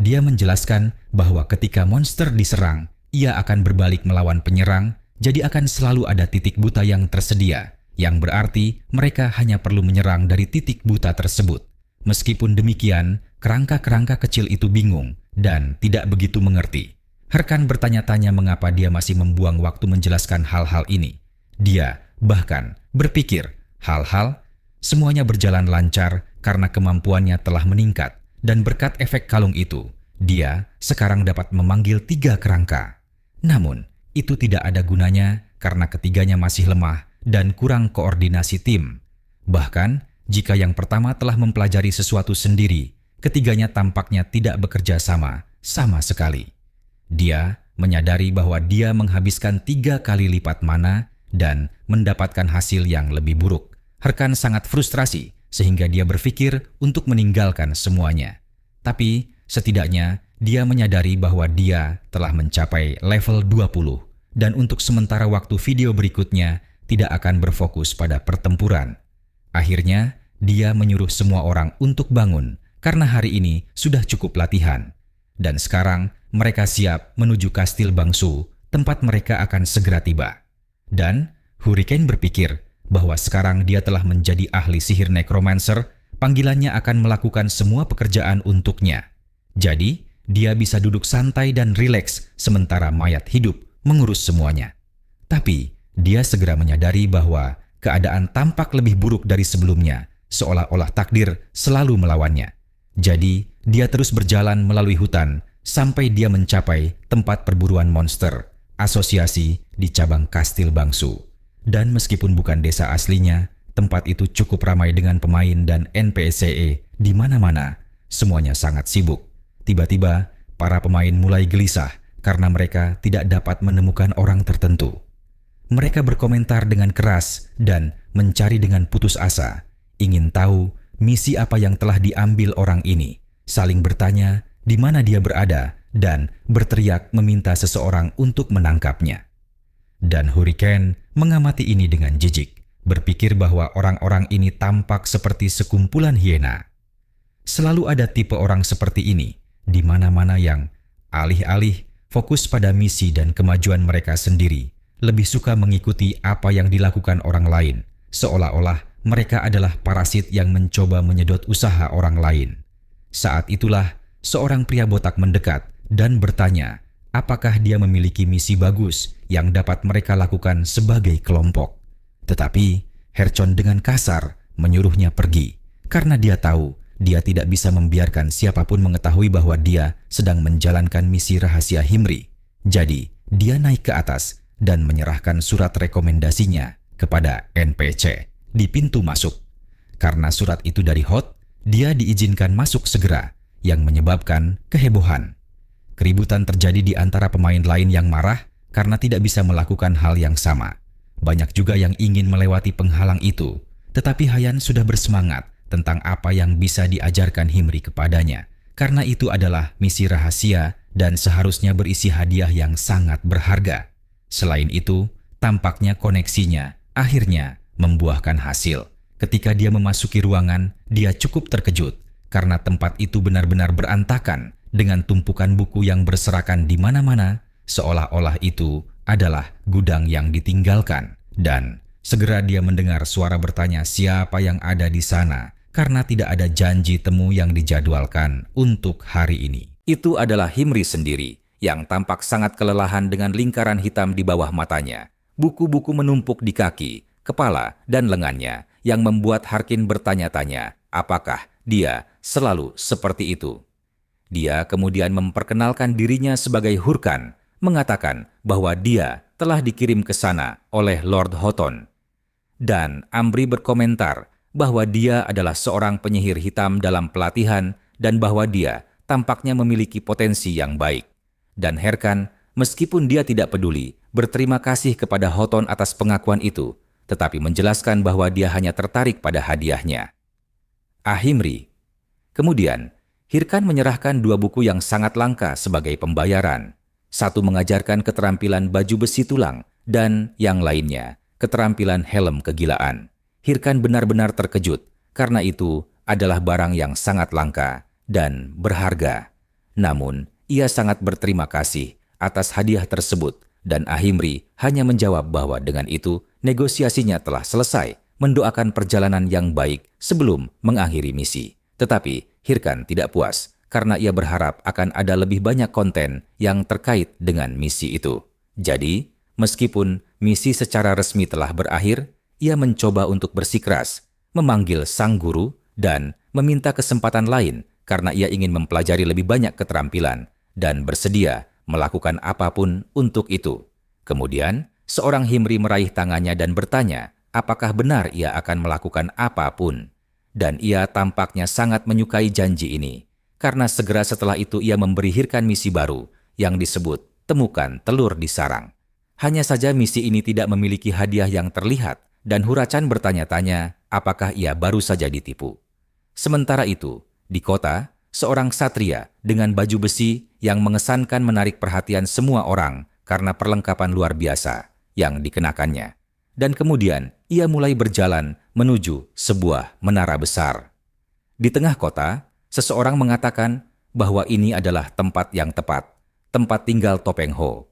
Dia menjelaskan bahwa ketika monster diserang, ia akan berbalik melawan penyerang, jadi akan selalu ada titik buta yang tersedia, yang berarti mereka hanya perlu menyerang dari titik buta tersebut. Meskipun demikian, kerangka-kerangka kecil itu bingung dan tidak begitu mengerti. Hirkan bertanya-tanya mengapa dia masih membuang waktu menjelaskan hal-hal ini. Dia bahkan berpikir hal-hal semuanya berjalan lancar karena kemampuannya telah meningkat, dan berkat efek kalung itu, dia sekarang dapat memanggil 3 kerangka. Namun, itu tidak ada gunanya karena ketiganya masih lemah dan kurang koordinasi tim. Bahkan, jika yang pertama telah mempelajari sesuatu sendiri, ketiganya tampaknya tidak bekerja sama sekali. Dia menyadari bahwa dia menghabiskan 3 kali lipat mana dan mendapatkan hasil yang lebih buruk. Hirkan sangat frustrasi sehingga dia berpikir untuk meninggalkan semuanya. Tapi setidaknya dia menyadari bahwa dia telah mencapai level 20 dan untuk sementara waktu video berikutnya tidak akan berfokus pada pertempuran. Akhirnya dia menyuruh semua orang untuk bangun karena hari ini sudah cukup latihan. Dan sekarang mereka siap menuju Kastil Bangsu, tempat mereka akan segera tiba. Dan Hurricane berpikir bahwa sekarang dia telah menjadi ahli sihir necromancer, panggilannya akan melakukan semua pekerjaan untuknya. Jadi, dia bisa duduk santai dan rileks sementara mayat hidup mengurus semuanya. Tapi, dia segera menyadari bahwa keadaan tampak lebih buruk dari sebelumnya, seolah-olah takdir selalu melawannya. Jadi, dia terus berjalan melalui hutan sampai dia mencapai tempat perburuan monster, asosiasi di cabang Kastil Bangsu. Dan meskipun bukan desa aslinya, tempat itu cukup ramai dengan pemain dan NPCE di mana-mana. Semuanya sangat sibuk. Tiba-tiba, para pemain mulai gelisah karena mereka tidak dapat menemukan orang tertentu. Mereka berkomentar dengan keras dan mencari dengan putus asa, ingin tahu misi apa yang telah diambil orang ini, saling bertanya di mana dia berada dan berteriak meminta seseorang untuk menangkapnya. Dan Hurricane mengamati ini dengan jijik, berpikir bahwa orang-orang ini tampak seperti sekumpulan hiena. Selalu ada tipe orang seperti ini di mana-mana yang alih-alih fokus pada misi dan kemajuan mereka sendiri, lebih suka mengikuti apa yang dilakukan orang lain, seolah-olah mereka adalah parasit yang mencoba menyedot usaha orang lain. Saat itulah seorang pria botak mendekat dan bertanya, apakah dia memiliki misi bagus yang dapat mereka lakukan sebagai kelompok. Tetapi Hercon dengan kasar menyuruhnya pergi, karena dia tahu dia tidak bisa membiarkan siapapun mengetahui bahwa dia sedang menjalankan misi rahasia Himri. Jadi, dia naik ke atas dan menyerahkan surat rekomendasinya kepada NPC di pintu masuk. Karena surat itu dari Hot, dia diizinkan masuk segera, yang menyebabkan kehebohan. Keributan terjadi di antara pemain lain yang marah karena tidak bisa melakukan hal yang sama. Banyak juga yang ingin melewati penghalang itu, tetapi Hayan sudah bersemangat tentang apa yang bisa diajarkan Himri kepadanya, karena itu adalah misi rahasia dan seharusnya berisi hadiah yang sangat berharga. Selain itu, tampaknya koneksinya akhirnya membuahkan hasil. Ketika dia memasuki ruangan, dia cukup terkejut karena tempat itu benar-benar berantakan dengan tumpukan buku yang berserakan di mana-mana, seolah-olah itu adalah gudang yang ditinggalkan. Dan segera dia mendengar suara bertanya siapa yang ada di sana, karena tidak ada janji temu yang dijadwalkan untuk hari ini. Itu adalah Himri sendiri, yang tampak sangat kelelahan dengan lingkaran hitam di bawah matanya. Buku-buku menumpuk di kaki, kepala, dan lengannya, yang membuat Harkin bertanya-tanya, apakah dia selalu seperti itu. Dia kemudian memperkenalkan dirinya sebagai Hurkan, mengatakan bahwa dia telah dikirim ke sana oleh Lord Houghton. Dan Ambri berkomentar bahwa dia adalah seorang penyihir hitam dalam pelatihan dan bahwa dia tampaknya memiliki potensi yang baik. Dan Herkan, meskipun dia tidak peduli, berterima kasih kepada Houghton atas pengakuan itu, tetapi menjelaskan bahwa dia hanya tertarik pada hadiahnya. Himri. Kemudian, Hirkan menyerahkan 2 buku yang sangat langka sebagai pembayaran. Satu mengajarkan keterampilan baju besi tulang dan yang lainnya keterampilan helm kegilaan. Hirkan benar-benar terkejut karena itu adalah barang yang sangat langka dan berharga. Namun, ia sangat berterima kasih atas hadiah tersebut dan Himri hanya menjawab bahwa dengan itu negosiasinya telah selesai, mendoakan perjalanan yang baik sebelum mengakhiri misi. Tetapi Hirkan tidak puas karena ia berharap akan ada lebih banyak konten yang terkait dengan misi itu. Jadi, meskipun misi secara resmi telah berakhir, ia mencoba untuk bersikeras, memanggil sang guru, dan meminta kesempatan lain karena ia ingin mempelajari lebih banyak keterampilan dan bersedia melakukan apapun untuk itu. Kemudian, seorang Himri meraih tangannya dan bertanya apakah benar ia akan melakukan apapun. Dan ia tampaknya sangat menyukai janji ini, karena segera setelah itu ia memberi Hirkan misi baru yang disebut temukan telur di sarang. Hanya saja misi ini tidak memiliki hadiah yang terlihat, dan Huracan bertanya-tanya apakah ia baru saja ditipu. Sementara itu, di kota, seorang ksatria dengan baju besi yang mengesankan menarik perhatian semua orang karena perlengkapan luar biasa yang dikenakannya. Dan kemudian ia mulai berjalan menuju sebuah menara besar. Di tengah kota, seseorang mengatakan bahwa ini adalah tempat yang tepat, tempat tinggal Topeng Ho.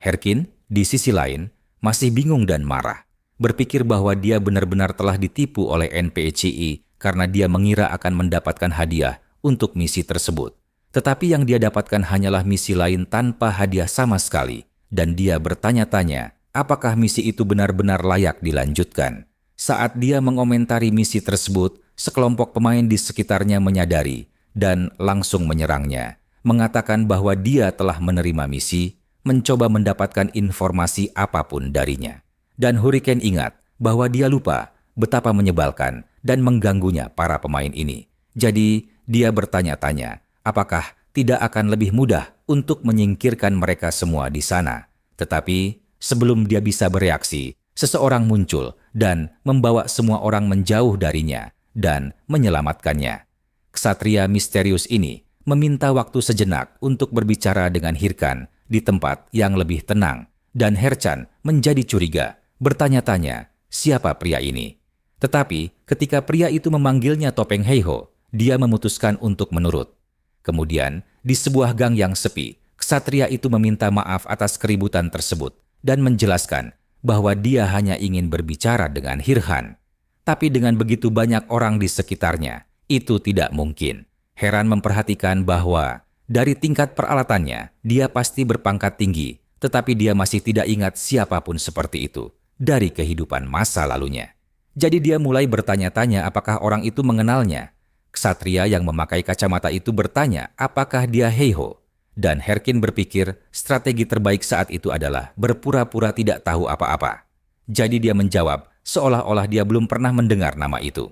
Herkin, di sisi lain, masih bingung dan marah, berpikir bahwa dia benar-benar telah ditipu oleh NPCI karena dia mengira akan mendapatkan hadiah untuk misi tersebut. Tetapi yang dia dapatkan hanyalah misi lain tanpa hadiah sama sekali, dan dia bertanya-tanya apakah misi itu benar-benar layak dilanjutkan. Saat dia mengomentari misi tersebut, sekelompok pemain di sekitarnya menyadari dan langsung menyerangnya, mengatakan bahwa dia telah menerima misi, mencoba mendapatkan informasi apapun darinya. Dan Hurricane ingat bahwa dia lupa betapa menyebalkan dan mengganggunya para pemain ini. Jadi, dia bertanya-tanya, apakah tidak akan lebih mudah untuk menyingkirkan mereka semua di sana. Tetapi, sebelum dia bisa bereaksi, seseorang muncul dan membawa semua orang menjauh darinya dan menyelamatkannya. Ksatria misterius ini meminta waktu sejenak untuk berbicara dengan Hirkan di tempat yang lebih tenang, dan Herchan menjadi curiga, bertanya-tanya siapa pria ini. Tetapi ketika pria itu memanggilnya Topeng Heiho, dia memutuskan untuk menurut. Kemudian, di sebuah gang yang sepi, ksatria itu meminta maaf atas keributan tersebut dan menjelaskan bahwa dia hanya ingin berbicara dengan Hirhan. Tapi dengan begitu banyak orang di sekitarnya, itu tidak mungkin. Heran memperhatikan bahwa dari tingkat peralatannya, dia pasti berpangkat tinggi, tetapi dia masih tidak ingat siapapun seperti itu dari kehidupan masa lalunya. Jadi dia mulai bertanya-tanya apakah orang itu mengenalnya. Ksatria yang memakai kacamata itu bertanya apakah dia Heiho. Dan Herkin berpikir strategi terbaik saat itu adalah berpura-pura tidak tahu apa-apa. Jadi dia menjawab seolah-olah dia belum pernah mendengar nama itu.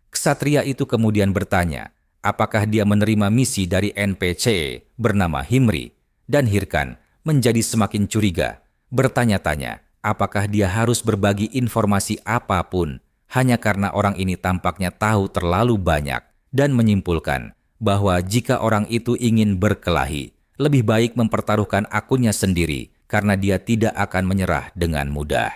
Ksatria itu kemudian bertanya apakah dia menerima misi dari NPC bernama Himri. Dan Hirkan menjadi semakin curiga, bertanya-tanya apakah dia harus berbagi informasi apapun hanya karena orang ini tampaknya tahu terlalu banyak, dan menyimpulkan bahwa jika orang itu ingin berkelahi, lebih baik mempertaruhkan akunnya sendiri karena dia tidak akan menyerah dengan mudah.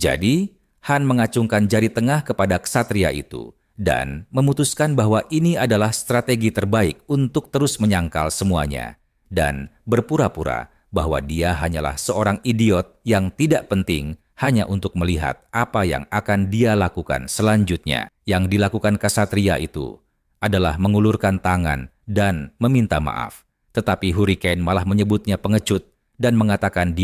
Jadi, Han mengacungkan jari tengah kepada ksatria itu dan memutuskan bahwa ini adalah strategi terbaik untuk terus menyangkal semuanya dan berpura-pura bahwa dia hanyalah seorang idiot yang tidak penting hanya untuk melihat apa yang akan dia lakukan selanjutnya. Yang dilakukan ksatria itu adalah mengulurkan tangan dan meminta maaf. Tetapi Hurricane malah menyebutnya pengecut dan mengatakan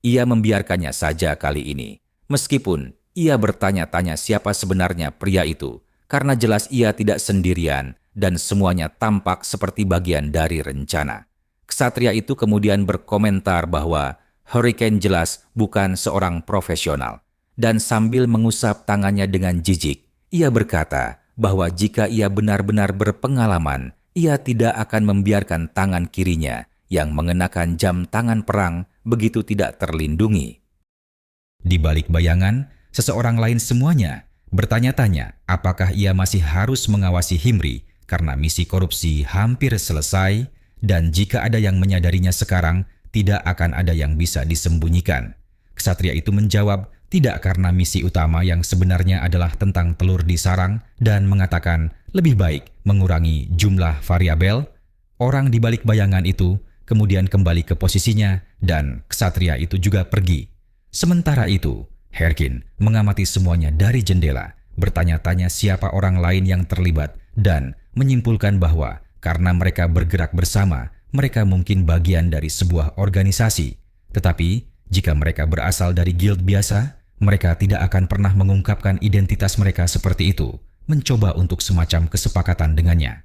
ia membiarkannya saja kali ini. Meskipun ia bertanya-tanya siapa sebenarnya pria itu, karena jelas ia tidak sendirian dan semuanya tampak seperti bagian dari rencana. Ksatria itu kemudian berkomentar bahwa Hurricane jelas bukan seorang profesional. Dan sambil mengusap tangannya dengan jijik, ia berkata bahwa jika ia benar-benar berpengalaman, ia tidak akan membiarkan tangan kirinya yang mengenakan jam tangan perang begitu tidak terlindungi. Di balik bayangan, seseorang lain semuanya bertanya-tanya apakah ia masih harus mengawasi Himri karena misi korupsi hampir selesai, dan jika ada yang menyadarinya sekarang, tidak akan ada yang bisa disembunyikan. Ksatria itu menjawab tidak karena misi utama yang sebenarnya adalah tentang telur di sarang dan mengatakan lebih baik mengurangi jumlah variabel. Orang di balik bayangan itu kemudian kembali ke posisinya dan ksatria itu juga pergi. Sementara itu, Herkin mengamati semuanya dari jendela, bertanya-tanya siapa orang lain yang terlibat dan menyimpulkan bahwa karena mereka bergerak bersama, mereka mungkin bagian dari sebuah organisasi. Tetapi, jika mereka berasal dari guild biasa, mereka tidak akan pernah mengungkapkan identitas mereka seperti itu, mencoba untuk semacam kesepakatan dengannya.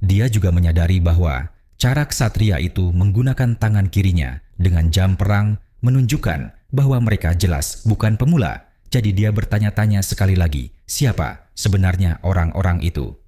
Dia juga menyadari bahwa cara ksatria itu menggunakan tangan kirinya dengan jam perang menunjukkan bahwa mereka jelas bukan pemula. Jadi dia bertanya-tanya sekali lagi, siapa sebenarnya orang-orang itu?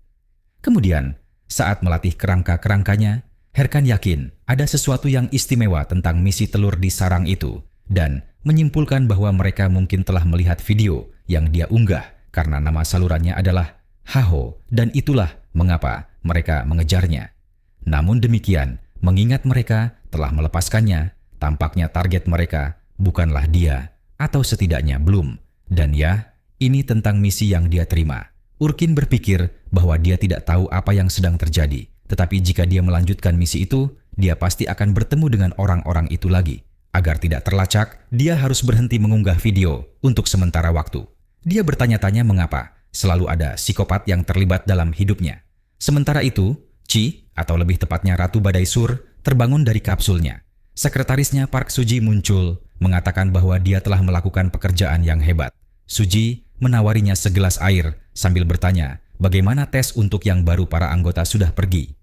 Kemudian, saat melatih kerangka-kerangkanya, Herkan yakin ada sesuatu yang istimewa tentang misi telur di sarang itu dan menyimpulkan bahwa mereka mungkin telah melihat video yang dia unggah karena nama salurannya adalah Haho dan itulah mengapa mereka mengejarnya. Namun demikian, mengingat mereka telah melepaskannya, tampaknya target mereka bukanlah dia atau setidaknya belum. Dan ya, ini tentang misi yang dia terima. Urkin berpikir bahwa dia tidak tahu apa yang sedang terjadi. Tetapi jika dia melanjutkan misi itu, dia pasti akan bertemu dengan orang-orang itu lagi. Agar tidak terlacak, dia harus berhenti mengunggah video untuk sementara waktu. Dia bertanya-tanya mengapa selalu ada psikopat yang terlibat dalam hidupnya. Sementara itu, Chi, atau lebih tepatnya Ratu Badai Sur, terbangun dari kapsulnya. Sekretarisnya Park Suji muncul, mengatakan bahwa dia telah melakukan pekerjaan yang hebat. Suji menawarinya segelas air sambil bertanya, bagaimana tes untuk yang baru para anggota sudah pergi?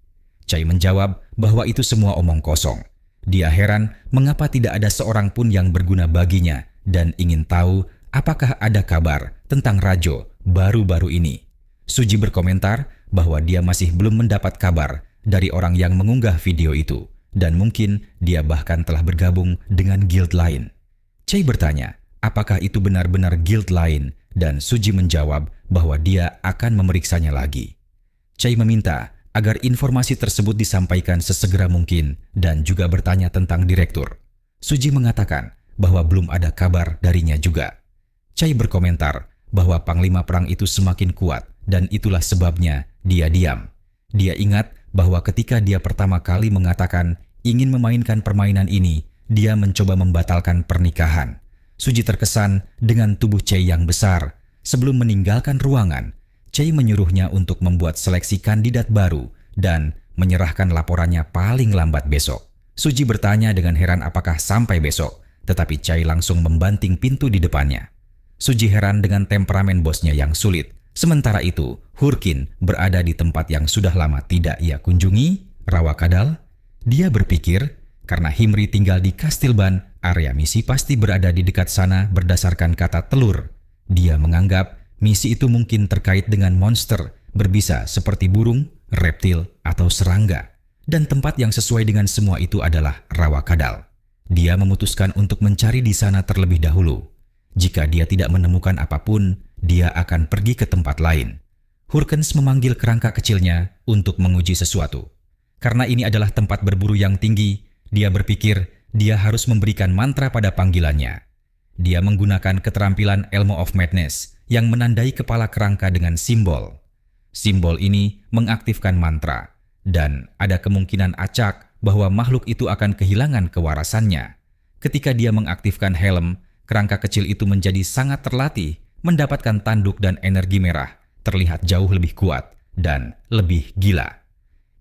Chai menjawab bahwa itu semua omong kosong. Dia heran mengapa tidak ada seorang pun yang berguna baginya dan ingin tahu apakah ada kabar tentang Rajo baru-baru ini. Suji berkomentar bahwa dia masih belum mendapat kabar dari orang yang mengunggah video itu dan mungkin dia bahkan telah bergabung dengan guild lain. Chai bertanya, apakah itu benar-benar guild lain, dan Suji menjawab bahwa dia akan memeriksanya lagi. Chai meminta agar informasi tersebut disampaikan sesegera mungkin dan juga bertanya tentang direktur. Suji mengatakan bahwa belum ada kabar darinya juga. Chai berkomentar bahwa panglima perang itu semakin kuat dan itulah sebabnya dia diam. Dia ingat bahwa ketika dia pertama kali mengatakan ingin memainkan permainan ini, dia mencoba membatalkan pernikahan. Suji terkesan dengan tubuh Chey yang besar. Sebelum meninggalkan ruangan, Chey menyuruhnya untuk membuat seleksi kandidat baru dan menyerahkan laporannya paling lambat besok. Suji bertanya dengan heran apakah sampai besok, tetapi Chey langsung membanting pintu di depannya. Suji heran dengan temperamen bosnya yang sulit. Sementara itu, Hurkin berada di tempat yang sudah lama tidak ia kunjungi, Rawa Kadal. Dia berpikir, karena Himri tinggal di Kastilban, area misi pasti berada di dekat sana berdasarkan kata telur. Dia menganggap misi itu mungkin terkait dengan monster berbisa seperti burung, reptil, atau serangga. Dan tempat yang sesuai dengan semua itu adalah Rawa Kadal. Dia memutuskan untuk mencari di sana terlebih dahulu. Jika dia tidak menemukan apapun, dia akan pergi ke tempat lain. Hurkens memanggil kerangka kecilnya untuk menguji sesuatu. Karena ini adalah tempat berburu yang tinggi, dia berpikir dia harus memberikan mantra pada panggilannya. Dia menggunakan keterampilan Elmo of Madness yang menandai kepala kerangka dengan simbol. Simbol ini mengaktifkan mantra, dan ada kemungkinan acak bahwa makhluk itu akan kehilangan kewarasannya. Ketika dia mengaktifkan helm, kerangka kecil itu menjadi sangat terlatih, mendapatkan tanduk dan energi merah, terlihat jauh lebih kuat dan lebih gila.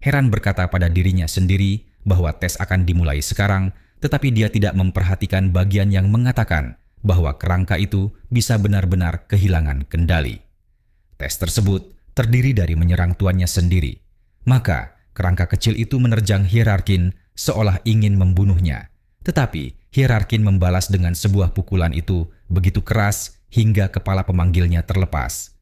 Heran berkata pada dirinya sendiri bahwa tes akan dimulai sekarang, tetapi dia tidak memperhatikan bagian yang mengatakan bahwa kerangka itu bisa benar-benar kehilangan kendali. Tes tersebut terdiri dari menyerang tuannya sendiri. Maka kerangka kecil itu menerjang Hierarkin seolah ingin membunuhnya. Tetapi Hierarkin membalas dengan sebuah pukulan itu begitu keras hingga kepala pemanggilnya terlepas.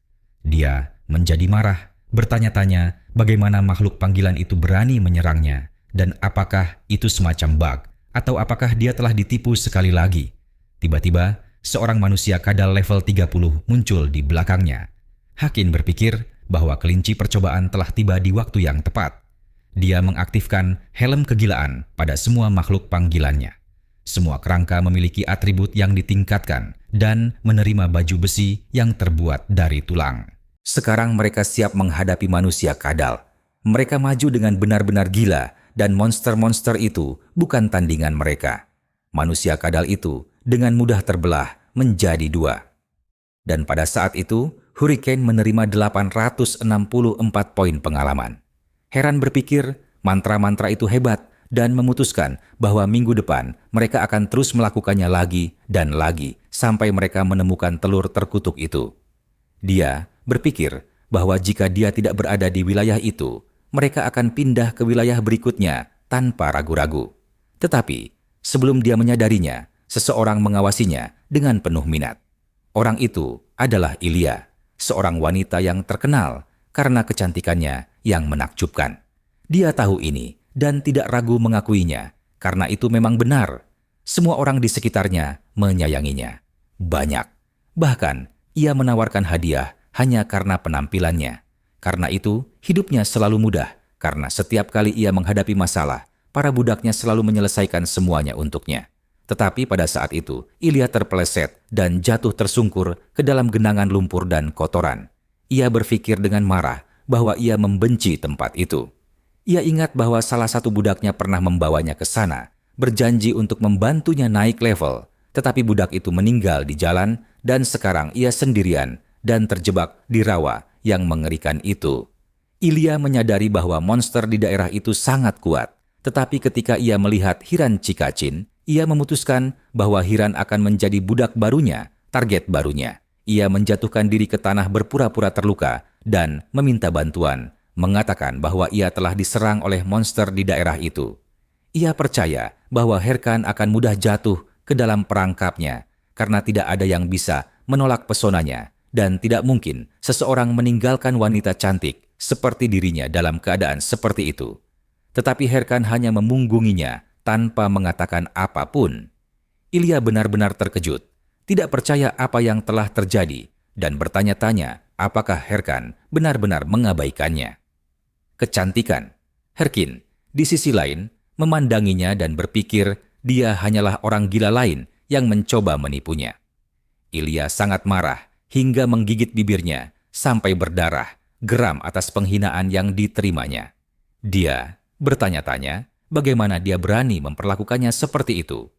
Dia menjadi marah, bertanya-tanya bagaimana makhluk panggilan itu berani menyerangnya dan apakah itu semacam bug atau apakah dia telah ditipu sekali lagi. Tiba-tiba, seorang manusia kadal level 30 muncul di belakangnya. Hakin berpikir bahwa kelinci percobaan telah tiba di waktu yang tepat. Dia mengaktifkan helm kegilaan pada semua makhluk panggilannya. Semua kerangka memiliki atribut yang ditingkatkan dan menerima baju besi yang terbuat dari tulang. Sekarang mereka siap menghadapi manusia kadal. Mereka maju dengan benar-benar gila dan monster-monster itu bukan tandingan mereka. Manusia kadal itu dengan mudah terbelah menjadi dua. Dan pada saat itu, Hurricane menerima 864 poin pengalaman. Heran berpikir mantra-mantra itu hebat dan memutuskan bahwa minggu depan mereka akan terus melakukannya lagi dan lagi sampai mereka menemukan telur terkutuk itu. Dia berpikir bahwa jika dia tidak berada di wilayah itu, mereka akan pindah ke wilayah berikutnya tanpa ragu-ragu. Tetapi sebelum dia menyadarinya, seseorang mengawasinya dengan penuh minat. Orang itu adalah Ilya, seorang wanita yang terkenal karena kecantikannya yang menakjubkan. Dia tahu ini dan tidak ragu mengakuinya, karena itu memang benar. Semua orang di sekitarnya menyayanginya. Banyak. Bahkan, ia menawarkan hadiah hanya karena penampilannya. Karena itu, hidupnya selalu mudah, karena setiap kali ia menghadapi masalah, para budaknya selalu menyelesaikan semuanya untuknya. Tetapi pada saat itu, Ilya terpeleset dan jatuh tersungkur ke dalam genangan lumpur dan kotoran. Ia berpikir dengan marah bahwa ia membenci tempat itu. Ia ingat bahwa salah satu budaknya pernah membawanya ke sana, berjanji untuk membantunya naik level. Tetapi budak itu meninggal di jalan dan sekarang ia sendirian dan terjebak di rawa yang mengerikan itu. Ilya menyadari bahwa monster di daerah itu sangat kuat. Tetapi ketika ia melihat Hiran Cikacin, ia memutuskan bahwa Hiran akan menjadi budak barunya, target barunya. Ia menjatuhkan diri ke tanah berpura-pura terluka dan meminta bantuan, mengatakan bahwa ia telah diserang oleh monster di daerah itu. Ia percaya bahwa Herkan akan mudah jatuh ke dalam perangkapnya karena tidak ada yang bisa menolak pesonanya dan tidak mungkin seseorang meninggalkan wanita cantik seperti dirinya dalam keadaan seperti itu. Tetapi Herkan hanya memunggunginya tanpa mengatakan apapun. Ilya benar-benar terkejut, tidak percaya apa yang telah terjadi dan bertanya-tanya apakah Herkan benar-benar mengabaikannya. Kecantikan. Herkin, di sisi lain, memandanginya dan berpikir dia hanyalah orang gila lain yang mencoba menipunya. Ilya sangat marah hingga menggigit bibirnya sampai berdarah, geram atas penghinaan yang diterimanya. Dia bertanya-tanya Bagaimana dia berani memperlakukannya seperti itu?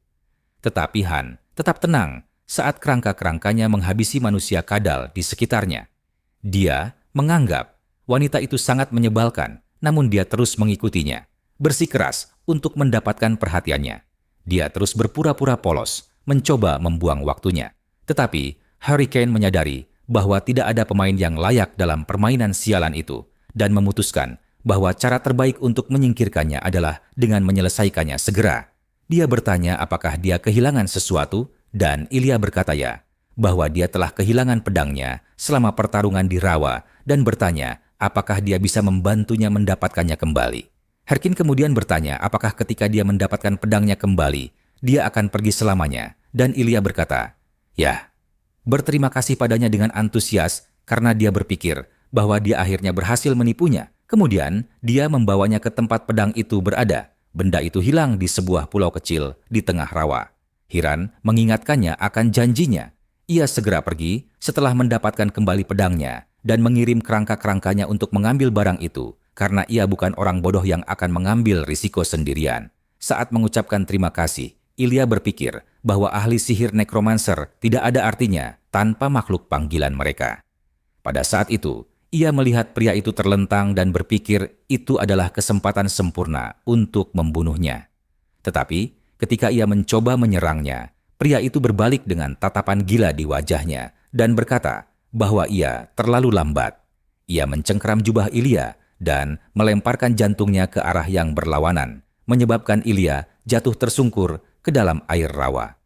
Tetapi Han tetap tenang saat kerangka-kerangkanya menghabisi manusia kadal di sekitarnya. Dia menganggap wanita itu sangat menyebalkan, namun dia terus mengikutinya, bersikeras untuk mendapatkan perhatiannya. Dia terus berpura-pura polos, mencoba membuang waktunya. Tetapi Hurricane menyadari bahwa tidak ada pemain yang layak dalam permainan sialan itu dan memutuskan bahwa cara terbaik untuk menyingkirkannya adalah dengan menyelesaikannya segera. Dia bertanya apakah dia kehilangan sesuatu dan Ilya berkata ya, bahwa dia telah kehilangan pedangnya selama pertarungan di rawa dan bertanya apakah dia bisa membantunya mendapatkannya kembali. Herkin kemudian bertanya apakah ketika dia mendapatkan pedangnya kembali, dia akan pergi selamanya dan Ilya berkata, ya, berterima kasih padanya dengan antusias karena dia berpikir bahwa dia akhirnya berhasil menipunya. Kemudian dia membawanya ke tempat pedang itu berada. Benda itu hilang di sebuah pulau kecil di tengah rawa. Hiran mengingatkannya akan janjinya. Ia segera pergi setelah mendapatkan kembali pedangnya dan mengirim kerangka-kerangkanya untuk mengambil barang itu karena ia bukan orang bodoh yang akan mengambil risiko sendirian. Saat mengucapkan terima kasih, Ilya berpikir bahwa ahli sihir nekromancer tidak ada artinya tanpa makhluk panggilan mereka. Pada saat itu, ia melihat pria itu terlentang dan berpikir itu adalah kesempatan sempurna untuk membunuhnya. Tetapi ketika ia mencoba menyerangnya, pria itu berbalik dengan tatapan gila di wajahnya dan berkata bahwa ia terlalu lambat. Ia mencengkeram jubah Ilya dan melemparkan jantungnya ke arah yang berlawanan, menyebabkan Ilya jatuh tersungkur ke dalam air rawa.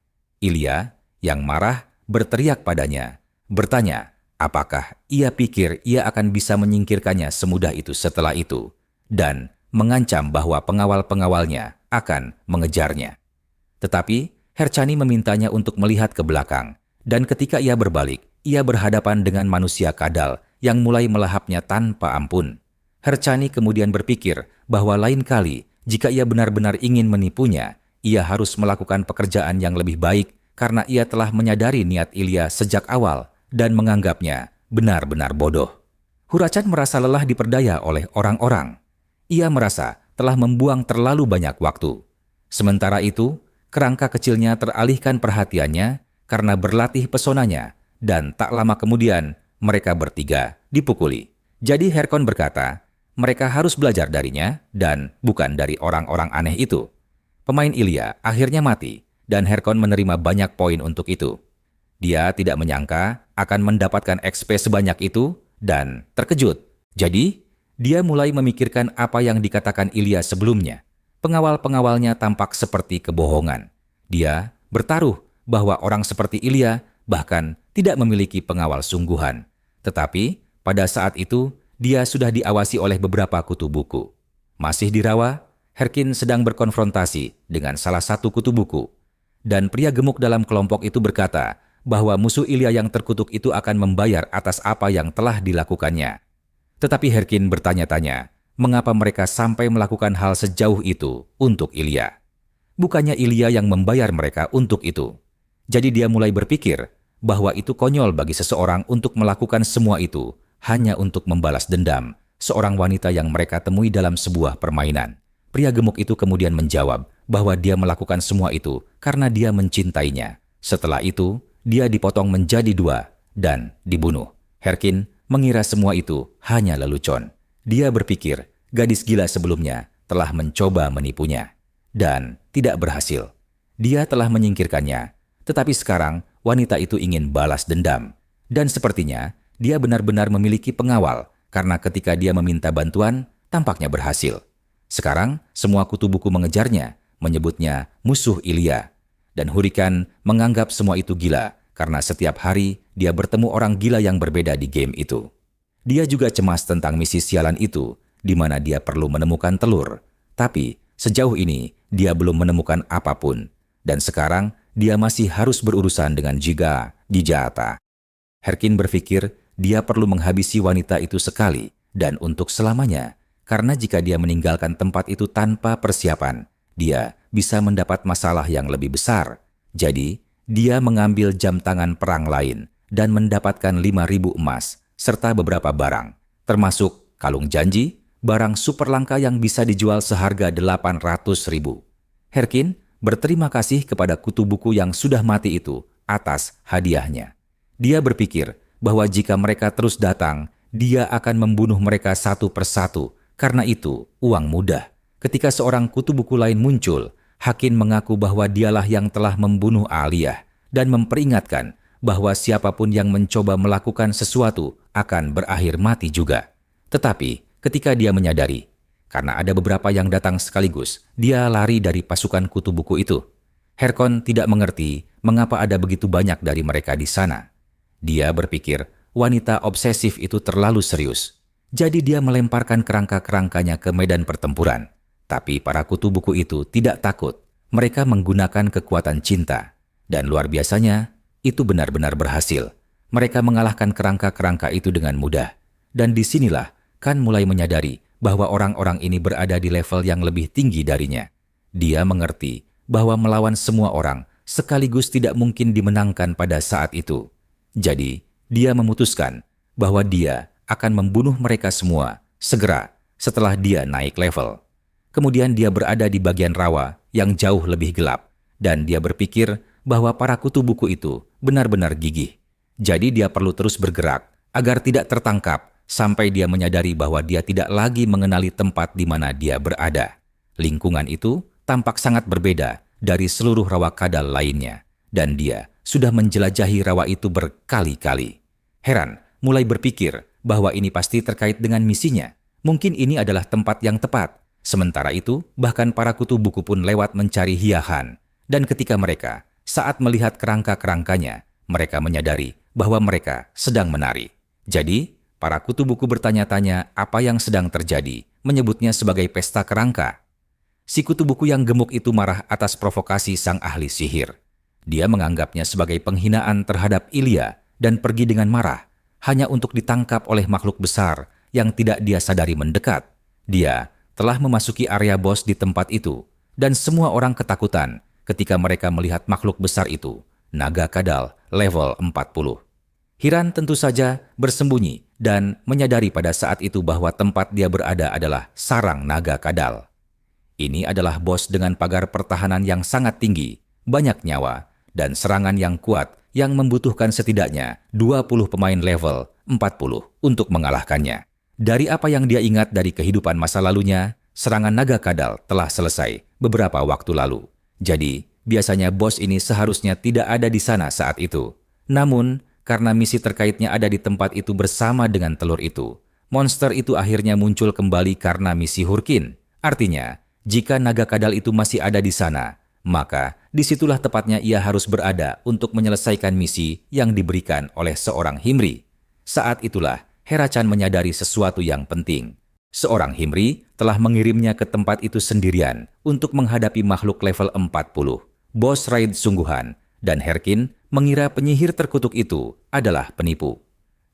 Ilya yang marah berteriak padanya, bertanya apakah ia pikir ia akan bisa menyingkirkannya semudah itu setelah itu, dan mengancam bahwa pengawal-pengawalnya akan mengejarnya. Tetapi Hercani memintanya untuk melihat ke belakang, dan ketika ia berbalik, ia berhadapan dengan manusia kadal yang mulai melahapnya tanpa ampun. Hercani kemudian berpikir bahwa lain kali, jika ia benar-benar ingin menipunya, ia harus melakukan pekerjaan yang lebih baik karena ia telah menyadari niat Ilya sejak awal dan menganggapnya benar-benar bodoh. Huracan merasa lelah diperdaya oleh orang-orang. Ia merasa telah membuang terlalu banyak waktu. Sementara itu, kerangka kecilnya teralihkan perhatiannya karena berlatih pesonanya, dan tak lama kemudian mereka bertiga dipukuli. Jadi Herkon berkata, mereka harus belajar darinya dan bukan dari orang-orang aneh itu. Pemain Ilya akhirnya mati dan Herkon menerima banyak poin untuk itu. Dia tidak menyangka akan mendapatkan XP sebanyak itu dan terkejut. Jadi, dia mulai memikirkan apa yang dikatakan Ilya sebelumnya. Pengawal-pengawalnya tampak seperti kebohongan. Dia bertaruh bahwa orang seperti Ilya bahkan tidak memiliki pengawal sungguhan. Tetapi, pada saat itu, dia sudah diawasi oleh beberapa kutu buku. Masih di rawa, Herkin sedang berkonfrontasi dengan salah satu kutu buku. Dan pria gemuk dalam kelompok itu berkata bahwa musuh Ilya yang terkutuk itu akan membayar atas apa yang telah dilakukannya. Tetapi Herkin bertanya-tanya, mengapa mereka sampai melakukan hal sejauh itu untuk Ilya? Bukannya Ilya yang membayar mereka untuk itu. Jadi dia mulai berpikir bahwa itu konyol bagi seseorang untuk melakukan semua itu hanya untuk membalas dendam seorang wanita yang mereka temui dalam sebuah permainan. Pria gemuk itu kemudian menjawab bahwa dia melakukan semua itu karena dia mencintainya. Setelah itu, dia dipotong menjadi dua dan dibunuh. Herkin mengira semua itu hanya lelucon. Dia berpikir gadis gila sebelumnya telah mencoba menipunya dan tidak berhasil. Dia telah menyingkirkannya, tetapi sekarang wanita itu ingin balas dendam. Dan sepertinya dia benar-benar memiliki pengawal karena ketika dia meminta bantuan, tampaknya berhasil. Sekarang semua kutu buku mengejarnya, menyebutnya musuh Ilya. Dan Hurricane menganggap semua itu gila karena setiap hari dia bertemu orang gila yang berbeda di game itu. Dia juga cemas tentang misi sialan itu, di mana dia perlu menemukan telur. Tapi sejauh ini dia belum menemukan apapun. Dan sekarang dia masih harus berurusan dengan Jiga Jijata. Herkin berpikir dia perlu menghabisi wanita itu sekali dan untuk selamanya. Karena jika dia meninggalkan tempat itu tanpa persiapan, dia bisa mendapat masalah yang lebih besar. Jadi, dia mengambil jam tangan perang lain dan mendapatkan 5.000 emas serta beberapa barang, termasuk kalung janji, barang super langka yang bisa dijual seharga 800.000. Herkin berterima kasih kepada kutu buku yang sudah mati itu atas hadiahnya. Dia berpikir bahwa jika mereka terus datang, dia akan membunuh mereka satu persatu, karena itu uang mudah. Ketika seorang kutu buku lain muncul, Hakin mengaku bahwa dialah yang telah membunuh Aliyah dan memperingatkan bahwa siapapun yang mencoba melakukan sesuatu akan berakhir mati juga. Tetapi ketika dia menyadari, karena ada beberapa yang datang sekaligus, dia lari dari pasukan kutu buku itu. Herkon tidak mengerti mengapa ada begitu banyak dari mereka di sana. Dia berpikir wanita obsesif itu terlalu serius. Jadi dia melemparkan kerangka-kerangkanya ke medan pertempuran. Tapi para kutu buku itu tidak takut. Mereka menggunakan kekuatan cinta. Dan luar biasanya, itu benar-benar berhasil. Mereka mengalahkan kerangka-kerangka itu dengan mudah. Dan disinilah Khan mulai menyadari bahwa orang-orang ini berada di level yang lebih tinggi darinya. Dia mengerti bahwa melawan semua orang sekaligus tidak mungkin dimenangkan pada saat itu. Jadi, dia memutuskan bahwa dia akan membunuh mereka semua segera setelah dia naik level. Kemudian dia berada di bagian rawa yang jauh lebih gelap, dan dia berpikir bahwa para kutu buku itu benar-benar gigih. Jadi dia perlu terus bergerak agar tidak tertangkap sampai dia menyadari bahwa dia tidak lagi mengenali tempat di mana dia berada. Lingkungan itu tampak sangat berbeda dari seluruh rawa kadal lainnya, dan dia sudah menjelajahi rawa itu berkali-kali. Heran mulai berpikir bahwa ini pasti terkait dengan misinya. Mungkin ini adalah tempat yang tepat. Sementara itu, bahkan para kutu buku pun lewat mencari Hiahan. Dan ketika mereka saat melihat kerangka-kerangkanya, mereka menyadari bahwa mereka sedang menari. Jadi, para kutu buku bertanya-tanya apa yang sedang terjadi, menyebutnya sebagai pesta kerangka. Si kutu buku yang gemuk itu marah atas provokasi sang ahli sihir. Dia menganggapnya sebagai penghinaan terhadap Ilya dan pergi dengan marah, hanya untuk ditangkap oleh makhluk besar yang tidak dia sadari mendekat. Dia telah memasuki area bos di tempat itu, dan semua orang ketakutan ketika mereka melihat makhluk besar itu, naga kadal level 40. Hiran tentu saja bersembunyi dan menyadari pada saat itu bahwa tempat dia berada adalah sarang naga kadal. Ini adalah bos dengan pagar pertahanan yang sangat tinggi, banyak nyawa, dan serangan yang kuat yang membutuhkan setidaknya 20 pemain level 40 untuk mengalahkannya. Dari apa yang dia ingat dari kehidupan masa lalunya, serangan naga kadal telah selesai beberapa waktu lalu. Jadi, biasanya bos ini seharusnya tidak ada di sana saat itu. Namun, karena misi terkaitnya ada di tempat itu bersama dengan telur itu, monster itu akhirnya muncul kembali karena misi Hurkin. Artinya, jika naga kadal itu masih ada di sana, maka disitulah tepatnya ia harus berada untuk menyelesaikan misi yang diberikan oleh seorang Himri. Saat itulah Herachan menyadari sesuatu yang penting. Seorang Himri telah mengirimnya ke tempat itu sendirian untuk menghadapi makhluk level 40, bos raid sungguhan, dan Herkin mengira penyihir terkutuk itu adalah penipu.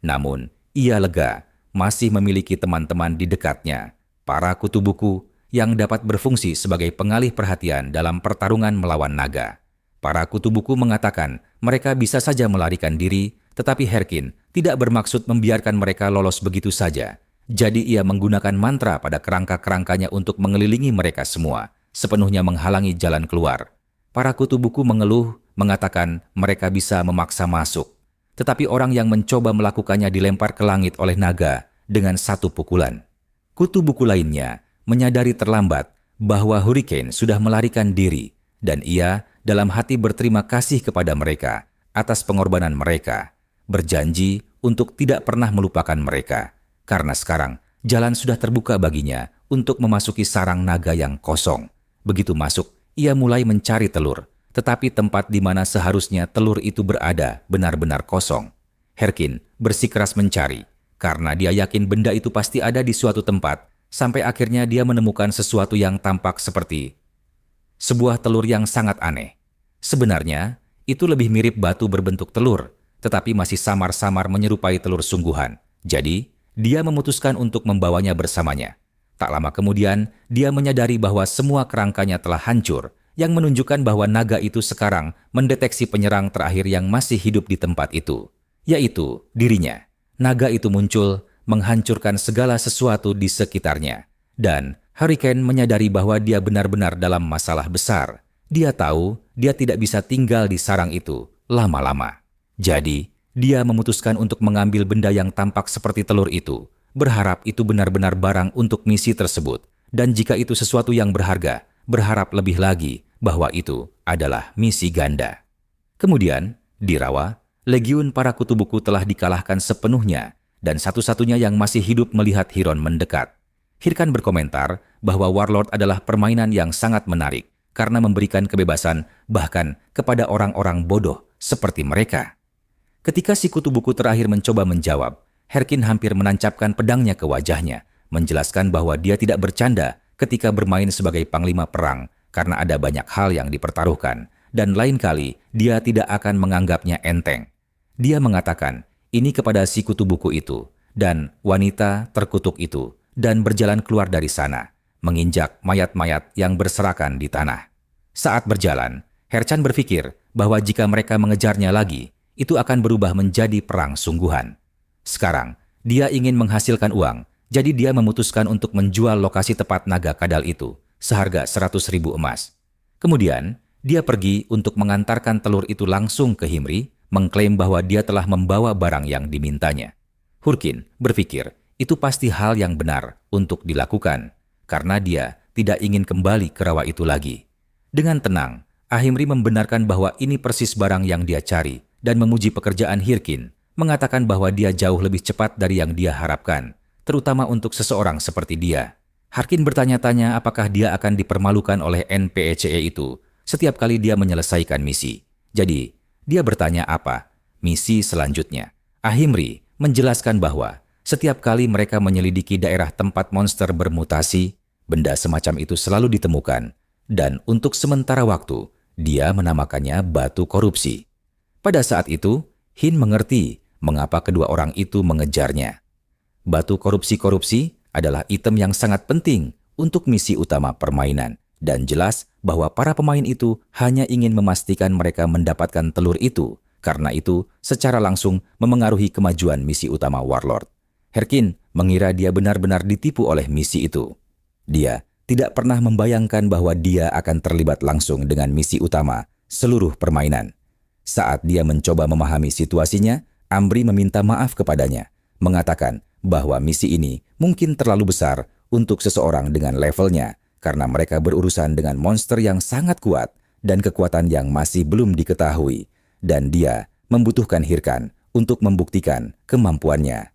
Namun, ia lega masih memiliki teman-teman di dekatnya, para kutu buku yang dapat berfungsi sebagai pengalih perhatian dalam pertarungan melawan naga. Para kutu buku mengatakan mereka bisa saja melarikan diri, tetapi Herkin tidak bermaksud membiarkan mereka lolos begitu saja. Jadi ia menggunakan mantra pada kerangka-kerangkanya untuk mengelilingi mereka semua, sepenuhnya menghalangi jalan keluar. Para kutu buku mengeluh, mengatakan mereka bisa memaksa masuk. Tetapi orang yang mencoba melakukannya dilempar ke langit oleh naga dengan satu pukulan. Kutu buku lainnya menyadari terlambat bahwa Hurricane sudah melarikan diri, dan ia dalam hati berterima kasih kepada mereka atas pengorbanan mereka, berjanji untuk tidak pernah melupakan mereka, karena sekarang jalan sudah terbuka baginya untuk memasuki sarang naga yang kosong. Begitu masuk, ia mulai mencari telur, tetapi tempat di mana seharusnya telur itu berada benar-benar kosong. Herkin bersikeras mencari, karena dia yakin benda itu pasti ada di suatu tempat. Sampai akhirnya dia menemukan sesuatu yang tampak seperti sebuah telur yang sangat aneh. Sebenarnya, itu lebih mirip batu berbentuk telur, tetapi masih samar-samar menyerupai telur sungguhan. Jadi, dia memutuskan untuk membawanya bersamanya. Tak lama kemudian, dia menyadari bahwa semua kerangkanya telah hancur, yang menunjukkan bahwa naga itu sekarang mendeteksi penyerang terakhir yang masih hidup di tempat itu, yaitu dirinya. Naga itu muncul, menghancurkan segala sesuatu di sekitarnya. Dan Hurricane menyadari bahwa dia benar-benar dalam masalah besar. Dia tahu dia tidak bisa tinggal di sarang itu lama-lama. Jadi, dia memutuskan untuk mengambil benda yang tampak seperti telur itu, berharap itu benar-benar barang untuk misi tersebut. Dan jika itu sesuatu yang berharga, berharap lebih lagi bahwa itu adalah misi ganda. Kemudian, di Rawa, legiun para kutu buku telah dikalahkan sepenuhnya, dan satu-satunya yang masih hidup melihat Hiron mendekat. Hirkan berkomentar bahwa Warlord adalah permainan yang sangat menarik karena memberikan kebebasan bahkan kepada orang-orang bodoh seperti mereka. Ketika si kutu buku terakhir mencoba menjawab, Herkin hampir menancapkan pedangnya ke wajahnya, menjelaskan bahwa dia tidak bercanda ketika bermain sebagai panglima perang karena ada banyak hal yang dipertaruhkan, dan lain kali dia tidak akan menganggapnya enteng. Dia mengatakan ini kepada si kutu buku itu dan wanita terkutuk itu, dan berjalan keluar dari sana, menginjak mayat-mayat yang berserakan di tanah. Saat berjalan, Herchan berpikir bahwa jika mereka mengejarnya lagi, itu akan berubah menjadi perang sungguhan. Sekarang, dia ingin menghasilkan uang, jadi dia memutuskan untuk menjual lokasi tepat naga kadal itu, seharga 100.000 emas. Kemudian, dia pergi untuk mengantarkan telur itu langsung ke Himri, mengklaim bahwa dia telah membawa barang yang dimintanya. Hurkin berpikir, itu pasti hal yang benar untuk dilakukan, karena dia tidak ingin kembali ke rawa itu lagi. Dengan tenang, Ahimri membenarkan bahwa ini persis barang yang dia cari dan memuji pekerjaan Hirkin, mengatakan bahwa dia jauh lebih cepat dari yang dia harapkan, terutama untuk seseorang seperti dia. Harkin bertanya-tanya apakah dia akan dipermalukan oleh NPECE itu setiap kali dia menyelesaikan misi. Jadi, dia bertanya apa misi selanjutnya. Ahimri menjelaskan bahwa setiap kali mereka menyelidiki daerah tempat monster bermutasi, benda semacam itu selalu ditemukan, dan untuk sementara waktu, dia menamakannya batu korupsi. Pada saat itu, Hin mengerti mengapa kedua orang itu mengejarnya. Batu korupsi-korupsi adalah item yang sangat penting untuk misi utama permainan, dan jelas bahwa para pemain itu hanya ingin memastikan mereka mendapatkan telur itu, karena itu secara langsung memengaruhi kemajuan misi utama Warlord. Herkin mengira dia benar-benar ditipu oleh misi itu. Dia tidak pernah membayangkan bahwa dia akan terlibat langsung dengan misi utama seluruh permainan. Saat dia mencoba memahami situasinya, Ambri meminta maaf kepadanya, mengatakan bahwa misi ini mungkin terlalu besar untuk seseorang dengan levelnya karena mereka berurusan dengan monster yang sangat kuat dan kekuatan yang masih belum diketahui, dan dia membutuhkan Hirkan untuk membuktikan kemampuannya.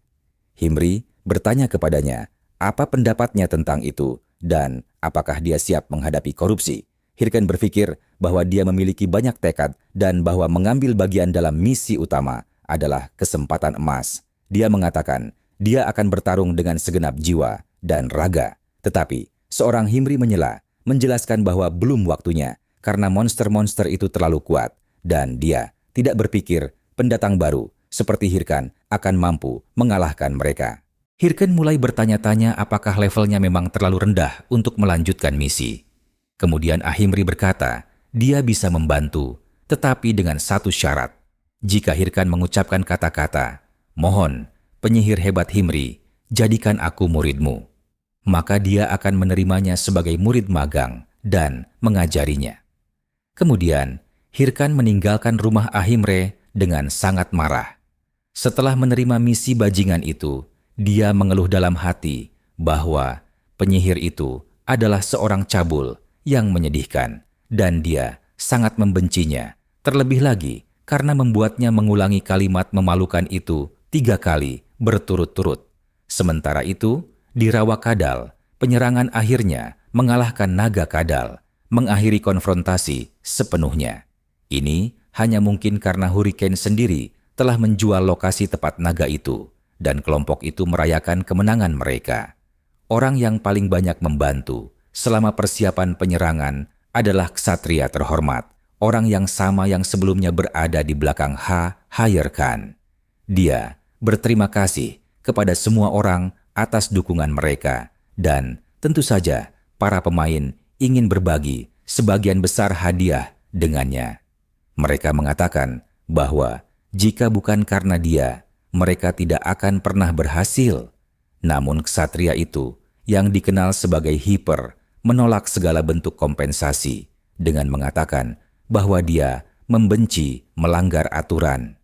Himri bertanya kepadanya apa pendapatnya tentang itu dan apakah dia siap menghadapi korupsi. Hirkan berpikir bahwa dia memiliki banyak tekad dan bahwa mengambil bagian dalam misi utama adalah kesempatan emas. Dia mengatakan dia akan bertarung dengan segenap jiwa dan raga. Tetapi seorang Himri menyela, menjelaskan bahwa belum waktunya karena monster-monster itu terlalu kuat dan dia tidak berpikir pendatang baru seperti Hirkan akan mampu mengalahkan mereka. Hirkan mulai bertanya-tanya apakah levelnya memang terlalu rendah untuk melanjutkan misi. Kemudian Ahimri berkata, dia bisa membantu, tetapi dengan satu syarat. Jika Hirkan mengucapkan kata-kata, "Mohon, penyihir hebat Himri, jadikan aku muridmu," maka dia akan menerimanya sebagai murid magang dan mengajarinya. Kemudian, Hirkan meninggalkan rumah Ahimre dengan sangat marah. Setelah menerima misi bajingan itu, dia mengeluh dalam hati bahwa penyihir itu adalah seorang cabul yang menyedihkan dan dia sangat membencinya, terlebih lagi karena membuatnya mengulangi kalimat memalukan itu 3 kali berturut-turut. Sementara itu, di Rawa Kadal, penyerangan akhirnya mengalahkan naga Kadal, mengakhiri konfrontasi sepenuhnya. Ini hanya mungkin karena Hurricane sendiri telah menjual lokasi tepat naga itu, dan kelompok itu merayakan kemenangan mereka. Orang yang paling banyak membantu selama persiapan penyerangan adalah ksatria terhormat, orang yang sama yang sebelumnya berada di belakang Hayerkan. Dia berterima kasih kepada semua orang atas dukungan mereka, dan tentu saja para pemain ingin berbagi sebagian besar hadiah dengannya. Mereka mengatakan bahwa jika bukan karena dia, mereka tidak akan pernah berhasil Namun ksatria itu, yang dikenal sebagai Hiper, menolak segala bentuk kompensasi dengan mengatakan bahwa dia membenci melanggar aturan.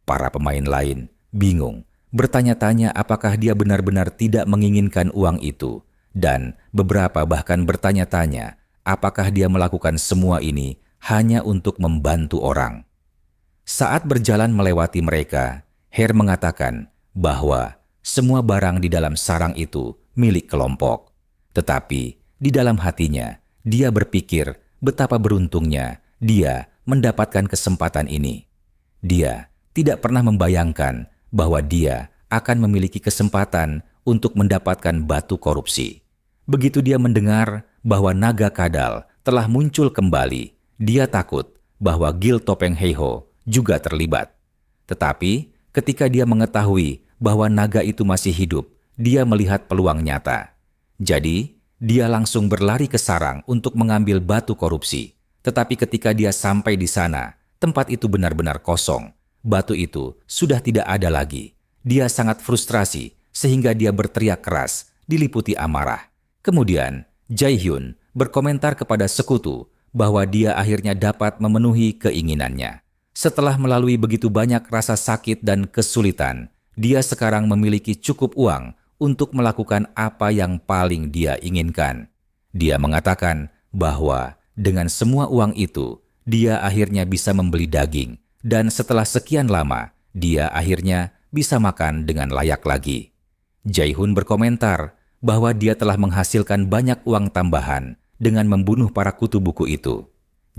Para pemain lain bingung, bertanya-tanya apakah dia benar-benar tidak menginginkan uang itu, dan beberapa bahkan bertanya-tanya apakah dia melakukan semua ini hanya untuk membantu orang. Saat berjalan melewati mereka, Hare mengatakan bahwa semua barang di dalam sarang itu milik kelompok. Tetapi di dalam hatinya, dia berpikir betapa beruntungnya dia mendapatkan kesempatan ini. Dia tidak pernah membayangkan bahwa dia akan memiliki kesempatan untuk mendapatkan batu korupsi. Begitu dia mendengar bahwa naga kadal telah muncul kembali, dia takut bahwa Gil Topeng Heiho juga terlibat. Tetapi ketika dia mengetahui bahwa naga itu masih hidup, dia melihat peluang nyata. Jadi, dia langsung berlari ke sarang untuk mengambil batu korupsi. Tetapi ketika dia sampai di sana, tempat itu benar-benar kosong. Batu itu sudah tidak ada lagi. Dia sangat frustrasi sehingga dia berteriak keras, diliputi amarah. Kemudian, Jae-hyun berkomentar kepada sekutu bahwa dia akhirnya dapat memenuhi keinginannya. Setelah melalui begitu banyak rasa sakit dan kesulitan, dia sekarang memiliki cukup uang untuk melakukan apa yang paling dia inginkan. Dia mengatakan bahwa dengan semua uang itu, dia akhirnya bisa membeli daging, dan setelah sekian lama, dia akhirnya bisa makan dengan layak lagi. Jae-hyun berkomentar bahwa dia telah menghasilkan banyak uang tambahan dengan membunuh para kutu buku itu.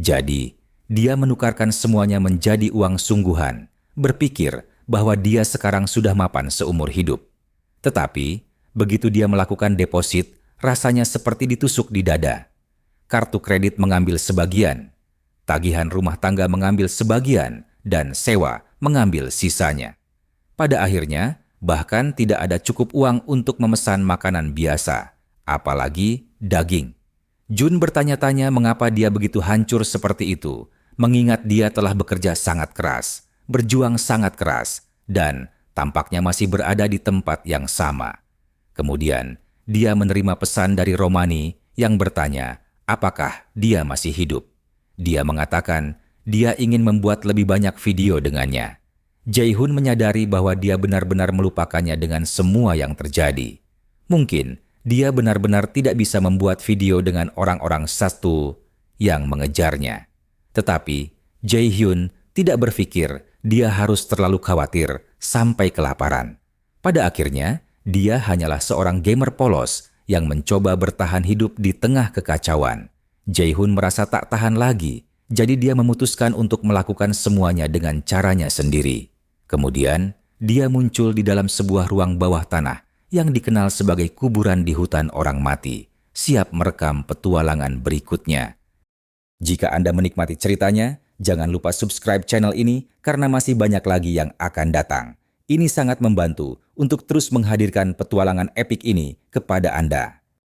Jadi, dia menukarkan semuanya menjadi uang sungguhan, berpikir bahwa dia sekarang sudah mapan seumur hidup. Tetapi, begitu dia melakukan deposit, rasanya seperti ditusuk di dada. Kartu kredit mengambil sebagian, tagihan rumah tangga mengambil sebagian, dan sewa mengambil sisanya. Pada akhirnya, bahkan tidak ada cukup uang untuk memesan makanan biasa, apalagi daging. Jun bertanya-tanya mengapa dia begitu hancur seperti itu, mengingat dia telah bekerja sangat keras, berjuang sangat keras, dan tampaknya masih berada di tempat yang sama. Kemudian, dia menerima pesan dari Romani yang bertanya apakah dia masih hidup. Dia mengatakan dia ingin membuat lebih banyak video dengannya. Jae-hyun menyadari bahwa dia benar-benar melupakannya dengan semua yang terjadi. Mungkin dia benar-benar tidak bisa membuat video dengan orang-orang satu yang mengejarnya. Tetapi Jae-hyun tidak berpikir dia harus terlalu khawatir sampai kelaparan. Pada akhirnya, dia hanyalah seorang gamer polos yang mencoba bertahan hidup di tengah kekacauan. Jae-hyun merasa tak tahan lagi, jadi dia memutuskan untuk melakukan semuanya dengan caranya sendiri. Kemudian, dia muncul di dalam sebuah ruang bawah tanah yang dikenal sebagai kuburan di hutan orang mati, siap merekam petualangan berikutnya. Jika Anda menikmati ceritanya, jangan lupa subscribe channel ini karena masih banyak lagi yang akan datang. Ini sangat membantu untuk terus menghadirkan petualangan epik ini kepada Anda.